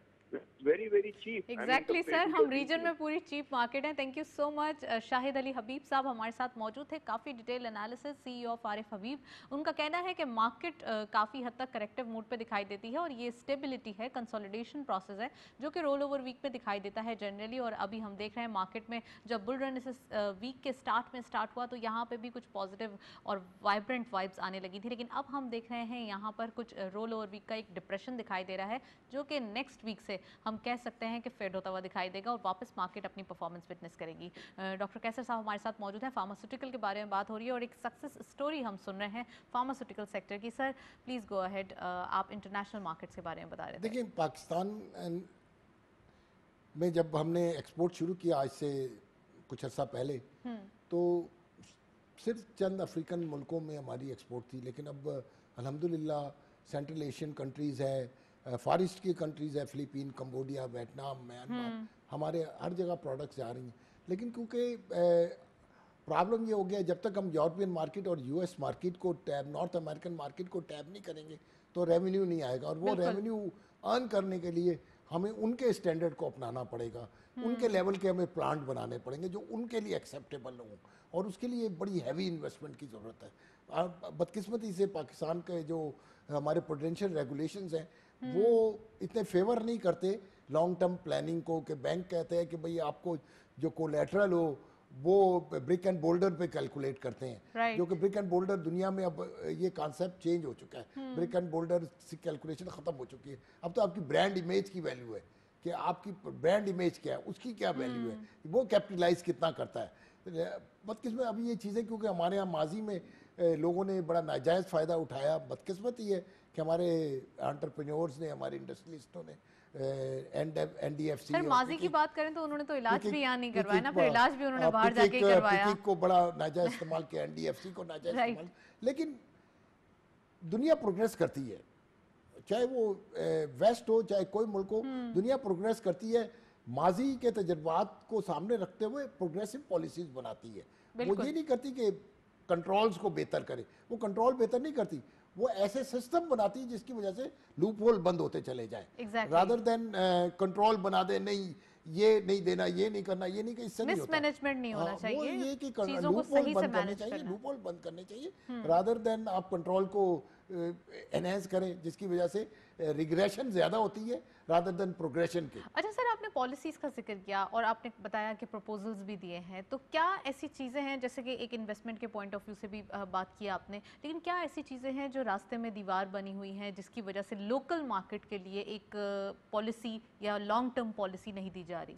very very cheap. Exactly sir, हम रीजन में पूरी चीप मार्केट है। Thank you so much. Shahid Ali Habib sahab हमारे साथ मौजूद थे, काफ़ी detail analysis, CEO of Arif Habib. उनका कहना है कि मार्केट काफ़ी हद तक करेक्टिव मूड पे दिखाई देती है और ये स्टेबिलिटी है, कंसोलिडेशन प्रोसेस है जो कि रोल ओवर वीक में दिखाई देता है जनरली। और अभी हम देख रहे हैं मार्केट में जब बुल रन इस वीक के स्टार्ट में स्टार्ट हुआ तो यहाँ पर भी कुछ पॉजिटिव और वाइब्रेंट वाइब्स आने लगी थी, लेकिन अब हम देख रहे हैं यहाँ पर कुछ रोल ओवर वीक का एक डिप्रेशन दिखाई दे रहा है जो कि नेक्स्ट वीक से हम कह सकते हैं कि फेड होता हुआ दिखाई देगा और वापस मार्केट अपनी परफॉर्मेंस विटनेस करेगी। डॉक्टर कैसर साहब हमारे साथ मौजूद हैं, फार्मास्यूटिकल के बारे में बात हो रही है और एक सक्सेस स्टोरी हम सुन रहे हैं फार्मास्यूटिकल सेक्टर की। सर प्लीज़ गो अहेड, आप इंटरनेशनल मार्केट्स के बारे में बता रहे थे। देखिए, पाकिस्तान में जब हमने एक्सपोर्ट शुरू किया आज से कुछ अर्सा पहले, तो सिर्फ चंद अफ्रीकन मुल्कों में हमारी एक्सपोर्ट थी, लेकिन अब अल्हम्दुलिल्लाह सेंट्रल एशियन कंट्रीज़ है, फार ईस्ट की कंट्रीज़ है, फिलीपीन, कंबोडिया, वियतनाम, म्यांमार, हमारे हर जगह प्रोडक्ट्स जा रही हैं। लेकिन क्योंकि प्रॉब्लम ये हो गया, जब तक हम यूरोपियन मार्केट और यूएस मार्केट को टैब, नॉर्थ अमेरिकन मार्केट को टैब नहीं करेंगे तो रेवेन्यू नहीं आएगा, और वो रेवेन्यू अर्न करने के लिए हमें उनके स्टैंडर्ड को अपनाना पड़ेगा, उनके लेवल के हमें प्लांट बनाने पड़ेंगे जो उनके लिए एक्सेप्टेबल हों, और उसके लिए बड़ी हैवी इन्वेस्टमेंट की ज़रूरत है। बदकिस्मती से पाकिस्तान के जो हमारे पोटेंशियल रेगुलेशंस हैं वो इतने फेवर नहीं करते लॉन्ग टर्म प्लानिंग को, कि बैंक कहते हैं कि भाई आपको जो कोलेटरल हो वो ब्रिक एंड बोल्डर पे कैलकुलेट करते हैं, जो कि ब्रिक एंड बोल्डर दुनिया में अब ये कॉन्सेप्ट चेंज हो चुका है। ब्रिक एंड बोल्डर की कैलकुलेशन ख़त्म हो चुकी है। अब तो आपकी ब्रांड इमेज की वैल्यू है कि आपकी ब्रांड इमेज क्या है, उसकी क्या वैल्यू है, वो कैपिटलाइज कितना करता है। बदकिस्मत अभी ये चीज़ें, क्योंकि हमारे यहाँ माजी में लोगों ने बड़ा नाजायज़ फ़ायदा उठाया। बदकिस्मती है कि हमारे एंटरप्रेन्योर्स ने, हमारे इंडस्ट्रियलिस्टों ने एनडीएफसी, सर माजी की बात करें तो उन्होंने तो इलाज भी यहाँ नहीं करवाया ना, फिर इलाज भी उन्होंने बाहर जाके करवाया। को बड़ा नाजायज़ इस्तेमाल किया, एनडीएफसी को नाजायज़ इस्तेमाल। लेकिन दुनिया प्रोग्रेस करती है, चाहे वो वेस्ट हो चाहे कोई मुल्क हो, दुनिया प्रोग्रेस करती है, माजी के तजर्बात को सामने रखते हुए प्रोग्रेसिव पॉलिसीज बनाती है। वो ये नहीं करती कि कंट्रोल्स को बेहतर करे, वो कंट्रोल बेहतर नहीं करती, वो ऐसे सिस्टम बनाती है जिसकी वजह से लूप होल बंद होते चले जाए, रादर देन कंट्रोल बना दे, नहीं ये नहीं देना, ये नहीं करना, ये नहीं, इससे नहीं होता। मिसमैनेजमेंट नहीं होना चाहिए, वो ये कि चीजों को सही से मैनेज करना चाहिए, लूप होल बंद करने चाहिए, रादर देन आप कंट्रोल को एनहेंस करें जिसकी वजह से रिग्रेशन ज़्यादा होती है, रादर देन प्रोग्रेशन के। अच्छा सर, आपने पॉलिसीज का जिक्र किया और आपने बताया कि प्रपोजल्स भी दिए हैं, तो क्या ऐसी चीज़ें हैं, जैसे कि एक इन्वेस्टमेंट के पॉइंट ऑफ व्यू से भी बात की आपने, लेकिन क्या ऐसी चीज़ें हैं जो रास्ते में दीवार बनी हुई हैं जिसकी वजह से लोकल मार्केट के लिए एक पॉलिसी या लॉन्ग टर्म पॉलिसी नहीं दी जा रही,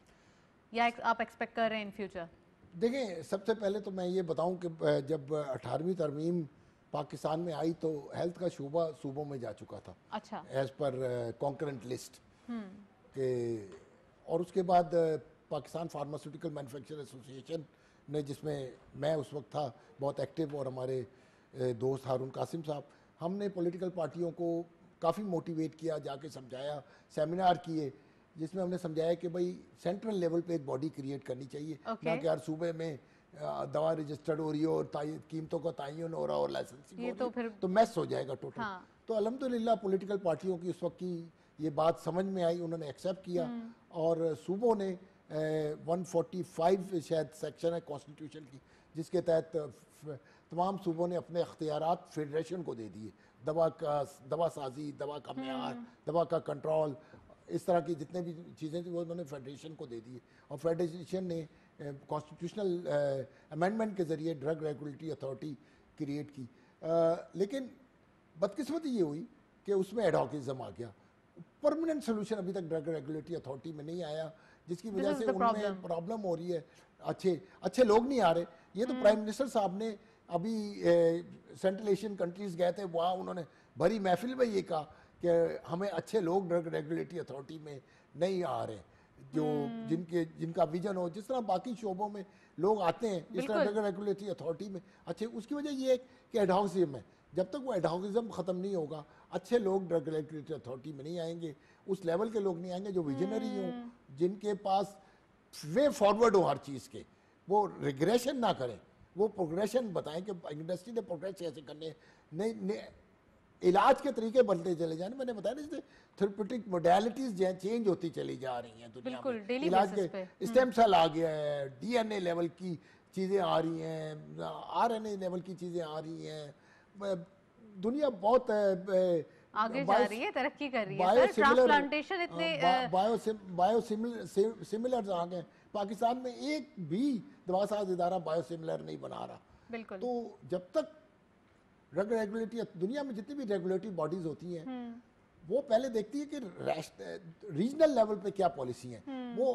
या आप एक्सपेक्ट कर रहे हैं इन फ्यूचर? देखिए, सबसे पहले तो मैं ये बताऊं कि जब 18वीं तरमीम पाकिस्तान में आई तो हेल्थ का शूबा सूबों में जा चुका था, अच्छा, एज पर कॉन्करेंट लिस्ट के। और उसके बाद पाकिस्तान फार्मास्यूटिकल मैन्युफैक्चर एसोसिएशन ने, जिसमें मैं उस वक्त था बहुत एक्टिव, और हमारे दोस्त हारून कासिम साहब, हमने पॉलिटिकल पार्टियों को काफ़ी मोटिवेट किया, जाके समझाया, सेमिनार किए, जिसमें हमने समझाया कि भाई सेंट्रल लेवल पे एक बॉडी क्रिएट करनी चाहिए, ना कि हर सूबे में दवा रजिस्टर्ड हो रही हो और कीमतों का तयन हो रहा और लाइसेंसिंग हो रही है, तो मैस हो जाएगा टोटल। हाँ। तो अल्हम्दुलिल्लाह पॉलिटिकल पार्टियों की उस वक्त की ये बात समझ में आई, उन्होंने एक्सेप्ट किया, और सूबों ने 145 शायद सेक्शन है कॉन्स्टिट्यूशन की, जिसके तहत तमाम सूबों ने अपने अख्तियारात फेडरेशन को दे दिए, दवा साजी, दवा का मेयार, दवा का कंट्रोल, इस तरह की जितने भी चीज़ें थी वो उन्होंने फेडरेशन को दे दी। और फेडरेशन ने कॉन्स्टिट्यूशनल अमेंडमेंट के ज़रिए ड्रग रेगुलेटरी अथॉरिटी क्रिएट की। लेकिन बदकिस्मती ये हुई कि उसमें एडहॉकिज्म आ गया, परमानेंट सोल्यूशन अभी तक ड्रग रेगुलेटरी अथॉरिटी में नहीं आया, जिसकी वजह से उनमें प्रॉब्लम हो रही है। अच्छे लोग नहीं आ रहे। ये तो प्राइम मिनिस्टर साहब ने अभी सेंट्रल एशियन कंट्रीज़ गए थे, वहाँ उन्होंने भरी महफिल में ये कहा कि हमें अच्छे लोग ड्रग रेगुलेटरी अथॉरिटी में नहीं आ रहे, जो जिनका विजन हो, जिस तरह बाकी शोबों में लोग आते हैं इस तरह ड्रग रेगुलेटरी अथॉरिटी में अच्छे। उसकी वजह ये है कि एडहॉकिज्म है, जब तक वो एडहॉकिज्म ख़त्म नहीं होगा, अच्छे लोग ड्रग रेगुलेटरी अथॉरिटी में नहीं आएंगे, उस लेवल के लोग नहीं आएंगे जो विजनरी हों, जिनके पास वे फॉरवर्ड हो हर चीज़ के, वो रिग्रेशन ना करें, वो प्रोग्रेशन बताएं कि इंडस्ट्री ने प्रोग्रेस कैसे करने, नहीं इलाज के तरीके बनते चले जाने। मैंने बताया ना, जैसे थेरेप्यूटिक मोडेलिटीज जो चेंज होती चली जा रही हैं दुनिया में, इलाज के स्टेम सेल आ गया है, डीएनए लेवल की चीज़ें आ रही हैं, आरएनए लेवल की चीज़ें आ रही हैं, दुनिया बहुत आगे जा रही है, तरक्की कर रही है। ट्रांसप्लांटेशन इतने बायोसिमिलर्स आ गए। पाकिस्तान में एक भी दवासाज इदारा बायोसिमिलर नहीं बना रहा। बिल्कुल। तो जब तक ड्रग रेगुलेटरी, दुनिया में जितनी भी रेगुलेटरी बॉडीज होती हैं, वो पहले देखती है कि रीजनल लेवल पे क्या पॉलिसी है। वो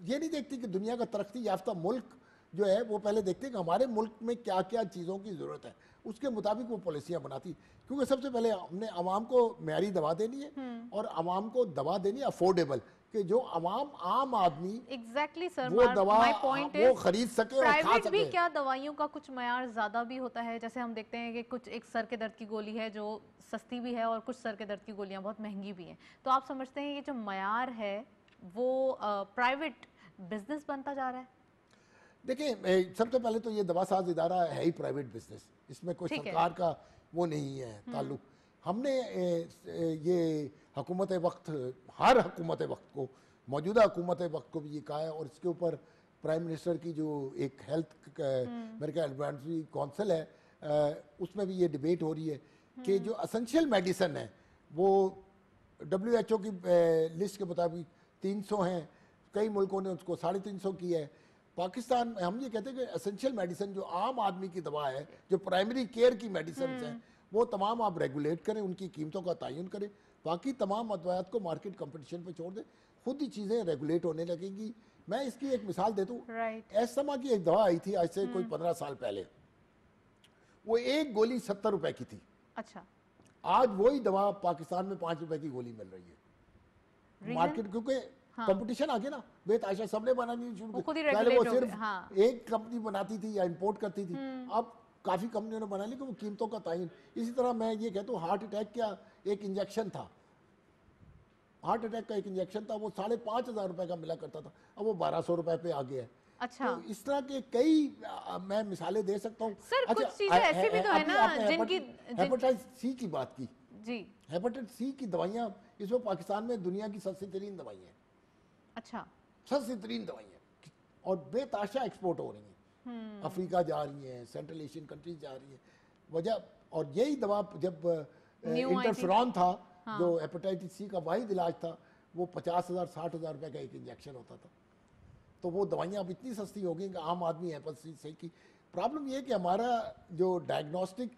ये नहीं देखती कि दुनिया का तरक्की याफ्ता मुल्क जो है, वो पहले देखते हैं कि हमारे मुल्क में क्या क्या चीज़ों की ज़रूरत है, उसके मुताबिक वो पॉलिसियाँ बनाती। क्योंकि सबसे पहले हमने आवाम को मेयारी दवा देनी है, और आवाम को दवा देनी है अफोर्डेबल, कि जो आम आदमी एग्जैक्टली सर, वो दवा वो खरीद सके और खा प्राइवेट सके। भी क्या दवाइयों का कुछ मयार ज़्यादा भी होता है? जैसे हम देखते हैं कि कुछ एक सर के दर्द की गोली है जो सस्ती भी है, और कुछ सर के दर्द की गोलियां बहुत महंगी भी हैं। तो आप समझते हैं ये जो मयार है वो प्राइवेट बिजनेस बनता जा रहा है? देखिए, सबसे पहले तो ये दवासाज इदारा है ही प्राइवेट बिजनेस, इसमें कोई सरकार का वो नहीं है ताल्लुक। हमने ये हुकूमत वक्त, हर हुकूमत वक्त को, मौजूदा हुकूमत वक्त को भी ये कहा है, और इसके ऊपर प्राइम मिनिस्टर की जो एक हेल्थ मेरे ख्याल एडवाइजरी काउंसिल है, उसमें भी ये डिबेट हो रही है कि जो असेंशियल मेडिसिन है वो WHO की लिस्ट के मुताबिक 300 हैं, कई मुल्कों ने उसको 350 की है। पाकिस्तान में हम ये कहते हैं कि एसेंशियल मेडिसिन जो आम आदमी की दवा है, जो प्राइमरी केयर की मेडिसिन हैं, वो तमाम आप रेगुलेट करें, उनकी कीमतों का तयन करें, बाकी तमाम अद्वियात को मार्केट कंपटीशन पे छोड़ दें, खुद ही चीज़ें रेगुलेट होने लगेंगी। मैं इसकी एक मिसाल दे दूँ। एस्थमा की एक दवा आई थी आज से कोई 15 साल पहले, वो एक गोली 70 रुपए की थी। अच्छा, आज वही दवा पाकिस्तान में 5 रुपए की गोली मिल रही है मार्केट, क्योंकि कंपटीशन आ गया ना। बेताशा सबने बनानी शुरू की, पहले वो सिर्फ एक कंपनी बनाती थी या इंपोर्ट करती थी, अब काफ़ी कंपनियों ने बना ली कि वो कीमतों का तयन। इसी तरह मैं ये कहता हूँ, हार्ट अटैक का एक इंजेक्शन था, हार्ट अटैक का एक इंजेक्शन था, वो 5,500 रुपए का मिला करता था, अब वो 1,200 रुपए पे आ गया है। अच्छा, तो इस तरह के कई मैं मिसालें दे सकता हूँ। सर कुछ चीजें ऐसी भी तो है ना जिनकी, हेपेटाइटिस सी की बात की जी, हेपेटाइटिस सी की दवाइयाँ इस वक्त पाकिस्तान में दुनिया की सस्ती तरीन दवाई है। अच्छा, सस्ती तरीन दवाइयाँ, और बेताशा एक्सपोर्ट हो रही हैं, अफ्रीका जा रही हैं, सेंट्रल एशियन कंट्रीज जा रही हैं। वजह, और यही दवा जब इंटरफेरॉन था, जो हेपेटाइटिस सी का वाहिद इलाज था, वो 50,000 60,000 रुपये का एक इंजेक्शन होता था। तो वो दवाइयाँ अब इतनी सस्ती हो गई कि आम आदमी हेपेटाइटिस सी की। प्रॉब्लम ये है कि हमारा जो डायग्नोस्टिक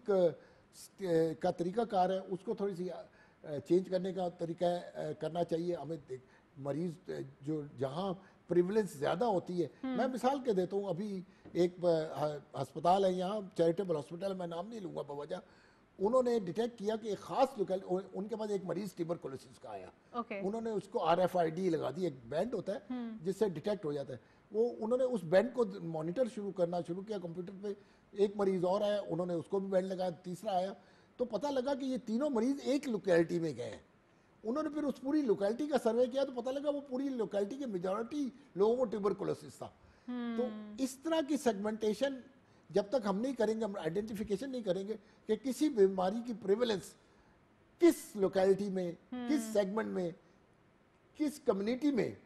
का तरीकाकार है उसको थोड़ी सी चेंज करने का तरीका करना चाहिए हमें। मरीज जो जहाँ प्रिवलेंस ज़्यादा होती है, मैं मिसाल के देता हूँ, अभी एक अस्पताल है यहाँ, चैरिटेबल हॉस्पिटल, मैं नाम नहीं लूँगा बवजह, उन्होंने डिटेक्ट किया कि एक खास उनके पास एक मरीज ट्यूबरकुलोसिस का आया। उन्होंने उसको RFID लगा दी, एक बैंड होता है जिससे डिटेक्ट हो जाता है। वो उन्होंने उस बैंड को मॉनिटर करना शुरू किया कंप्यूटर पे। एक मरीज और आया, उन्होंने उसको भी बैंड लगाया, तीसरा आया, तो पता लगा कि ये तीनों मरीज एक लोकेलिटी में गए हैं। उन्होंने फिर उस पूरी लोकेलिटी का सर्वे किया तो पता लगा वो पूरी लोकेलिटी के मेजॉरिटी लोगों को ट्यूबरकुलोसिस था। तो इस तरह की सेगमेंटेशन जब तक हम नहीं करेंगे, हम आइडेंटिफिकेशन नहीं करेंगे कि किसी बीमारी की प्रिवेलेंस किस लोकेलिटी में, किस सेगमेंट में, किस कम्युनिटी में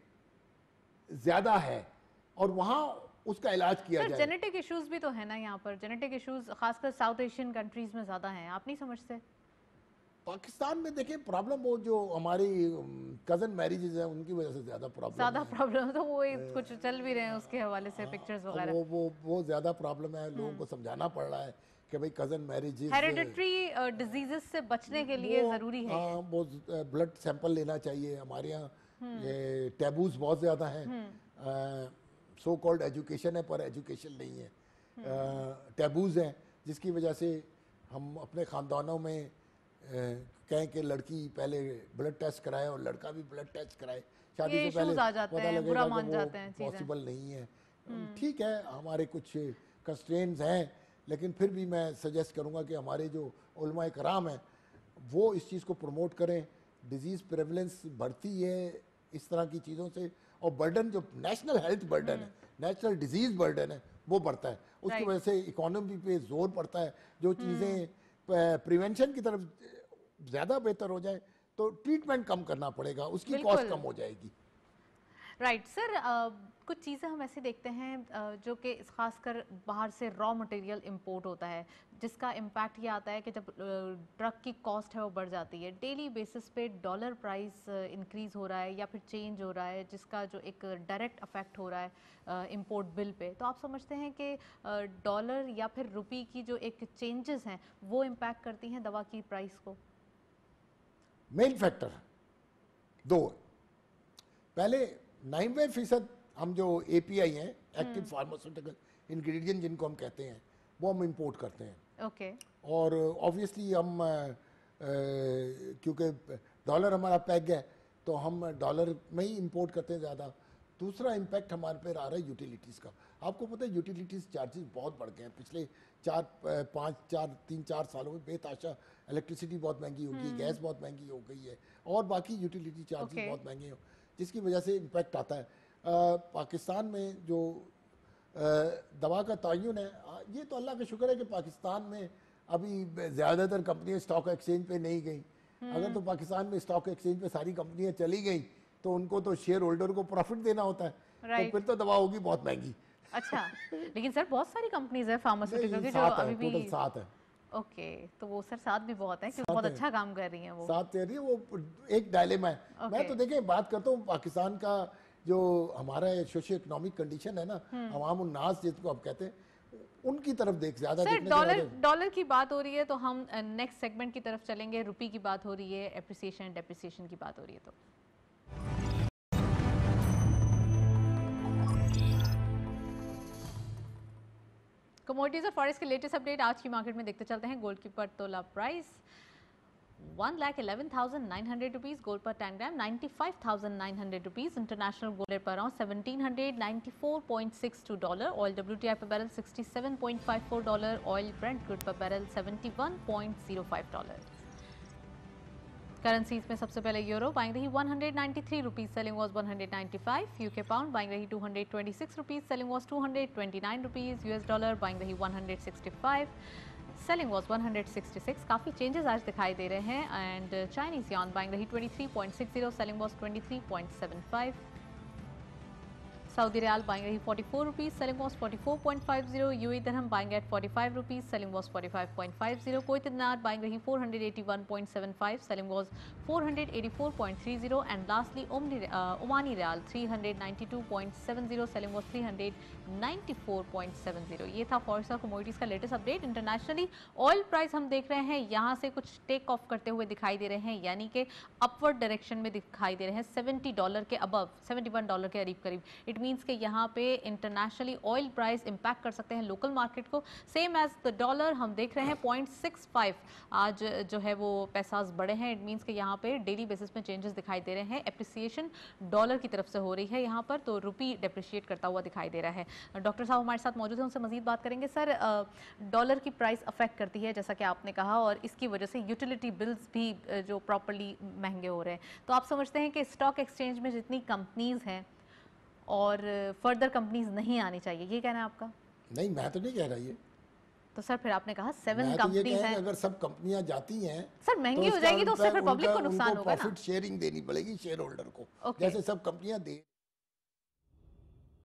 ज्यादा है और वहां उसका इलाज किया जाए। जेनेटिक इश्यूज भी तो है ना यहाँ पर, जेनेटिक इश्यूज खासकर साउथ एशियन कंट्रीज में ज्यादा हैं, आप नहीं समझते? पाकिस्तान में देखें प्रॉब्लम वो जो हमारी कजन मैरिजेज हैं उनकी वजह से ज्यादा प्रॉब्लम तो वो कुछ चल भी रहे हैं उसके हवाले से पिक्चर्स वगैरह, वो ज्यादा प्रॉब्लम है। लोगों को समझाना पड़ रहा है कि भाई कजन मैरिजेज, हेरिडिटरी डिजीजेस से बचने के लिए जरूरी है। हाँ, वो ब्लड सैंपल लेना चाहिए। हमारे यहाँ ये टैबूज बहुत ज्यादा हैं। सो कॉल्ड एजुकेशन है पर एजुकेशन नहीं है। टैबूज हैं जिसकी वजह से हम अपने ख़ानदानों में कहें कि लड़की पहले ब्लड टेस्ट कराए और लड़का भी ब्लड टेस्ट कराए शादी से पहले, पता लगेगा कि वो पॉसिबल नहीं है। ठीक है, हमारे कुछ कंस्ट्रेंट्स हैं, लेकिन फिर भी मैं सजेस्ट करूंगा कि हमारे जो उलमाए कराम हैं वो इस चीज़ को प्रमोट करें। डिजीज़ प्रेवलेंस बढ़ती है इस तरह की चीज़ों से, और बर्डन जो नेशनल हेल्थ बर्डन है, नेशनल डिजीज़ बर्डन है, वो बढ़ता है। उसकी वजह से इकोनॉमी पे जोर पड़ता है। जो चीज़ें प्रिवेंशन की तरफ ज़्यादा बेहतर हो जाए तो ट्रीटमेंट कम करना पड़ेगा, उसकी कॉस्ट कम हो जाएगी। राइट सर, कुछ चीज़ें हम ऐसे देखते हैं जो कि खासकर बाहर से रॉ मटेरियल इंपोर्ट होता है, जिसका इम्पैक्ट ये आता है कि जब ट्रक की कॉस्ट है वो बढ़ जाती है, डेली बेसिस पे डॉलर प्राइस इंक्रीज हो रहा है या फिर चेंज हो रहा है, जिसका जो एक डायरेक्ट अफेक्ट हो रहा है इंपोर्ट बिल पे। तो आप समझते हैं कि डॉलर या फिर रुपी की जो एक चेंजेस हैं वो इम्पैक्ट करती हैं दवा की प्राइस को? मेन फैक्टर दो, पहले 90% हम जो API हैं, एक्टिव फार्मास्यूटिकल इंग्रेडिएंट जिनको हम कहते हैं, वो हम इंपोर्ट करते हैं। ओके। और ऑब्वियसली हम क्योंकि डॉलर हमारा पैग है तो हम डॉलर में ही इंपोर्ट करते हैं ज़्यादा। दूसरा इम्पैक्ट हमारे पे आ रहा है यूटिलिटीज़ का। आपको पता है यूटिलिटीज़ चार्जेस बहुत बढ़ गए हैं पिछले 3-4 सालों में। बेताशा इलेक्ट्रिसिटी बहुत महंगी हो गई है, गैस बहुत महंगी हो गई है, और बाकी यूटिलिटी चार्जेस बहुत महंगे हो, जिसकी वजह से इम्पैक्ट आता है। पाकिस्तान में जो दवा का तयन है, ये तो अल्लाह का शुक्र है कि पाकिस्तान में अभी ज़्यादातर कंपनियां स्टॉक एक्सचेंज पे नहीं गई। अगर तो पाकिस्तान में स्टॉक एक्सचेंज पे सारी कंपनियां चली गई तो उनको तो शेयर होल्डर को प्रॉफिट देना होता है, तो फिर तो दवा होगी बहुत महंगी। अच्छा, लेकिन सर बहुत सारी कंपनीज है फार्मास्यूटिकल की जो अभी भी 7 है। ओके, तो वो सर 7 भी बहुत है क्योंकि बहुत अच्छा काम कर रही हैं वो। 7 कह रही है, वो एक डायलेमा है। मैं तो देखें बात करता हूँ पाकिस्तान का जो हमारा सोशियो इकोनॉमिक कंडीशन है ना, अवाम उन्नास जिसको आप कहते हैं, उनकी तरफ देख ज्यादा सर डॉलर की बात हो रही है तो हम नेक्स्ट सेगमेंट की तरफ चलेंगे। रुपी की बात हो रही है, एप्रिसिएशन डेप्रिसिएशन की बात हो रही है, तो कमोडिटीज और फॉरेक्स के लेटेस्ट अपडेट आज की मार्केट में देखते चलते हैं। गोल्ड की पर तोला प्राइस 1,11,900 रुपीज़, गोल्ड पर 10 ग्राम 95,900 रुपीज़, इंटरनेशनल गोल्ड रेट पर 1794.62 डॉलर, ऑयल WTI पर barrel 67.54 dollar, oil Brent crude पर बैरल 71.05 डॉलर। करेंसीज में सबसे पहले यूरो बाइंग रही 193 rupees, selling was 195, UK pound buying रही 226 rupees, selling was 229 rupees, US dollar buying रही 165, सेलिंग वाज 166। काफ़ी चेंजेस आज दिखाई दे रहे हैं। एंड चाइनीज यान बाइंग रही 23.60, selling was 23.75, Saudi Riyal buying रही 44 rupees, selling was 44.50. UAE Dirham buying at 45 rupees, selling was 45.50. Kuwait Dinar buying रही 481.75, selling was 484.30. And lastly, Omani Riyal 392.70, selling was 394.70. ये था फॉरेक्स और कमोडिटीज़ का latest update. Internationally oil price हम देख रहे हैं यहाँ से कुछ टेक ऑफ करते हुए दिखाई दे रहे हैं, यानी कि अपवर्ड डायरेक्शन में दिखाई दे रहे हैं। $70 के अबव, $71 के करीब। इट मींस कि यहाँ पे इंटरनेशनली ऑयल प्राइस इंपैक्ट कर सकते हैं लोकल मार्केट को। सेम एज द डॉलर हम देख रहे हैं 0.65 आज जो है वो पैसास बढ़े हैं। इट मींस कि यहाँ पे डेली बेसिस में चेंजेस दिखाई दे रहे हैं। एप्रिसिएशन डॉलर की तरफ से हो रही है यहाँ पर, तो रुपी डेप्रिशिएट करता हुआ दिखाई दे रहा है। डॉक्टर साहब हमारे साथ मौजूद हैं, उनसे मजीद बात करेंगे। सर, डॉलर की प्राइस अफेक्ट करती है जैसा कि आपने कहा, और इसकी वजह से यूटिलिटी बिल्स भी जो प्रॉपर्ली महंगे हो रहे हैं। तो आप समझते हैं कि स्टॉक एक्सचेंज में जितनी कंपनीज हैं और फर्दर कंपनीज नहीं आनी चाहिए, ये कहना है आपका? नहीं, मैं तो नहीं कह रहा ये। तो सर फिर आपने कहा 7 तो कंपनीज हैं। अगर सब कंपनियां जाती हैं सर महंगी हो जाएगी तो उससे फिर पब्लिक को नुकसान होगा ना। प्रॉफिट शेयरिंग देनी पड़ेगी शेयर होल्डर को, Okay. जैसे सब कंपनियां दे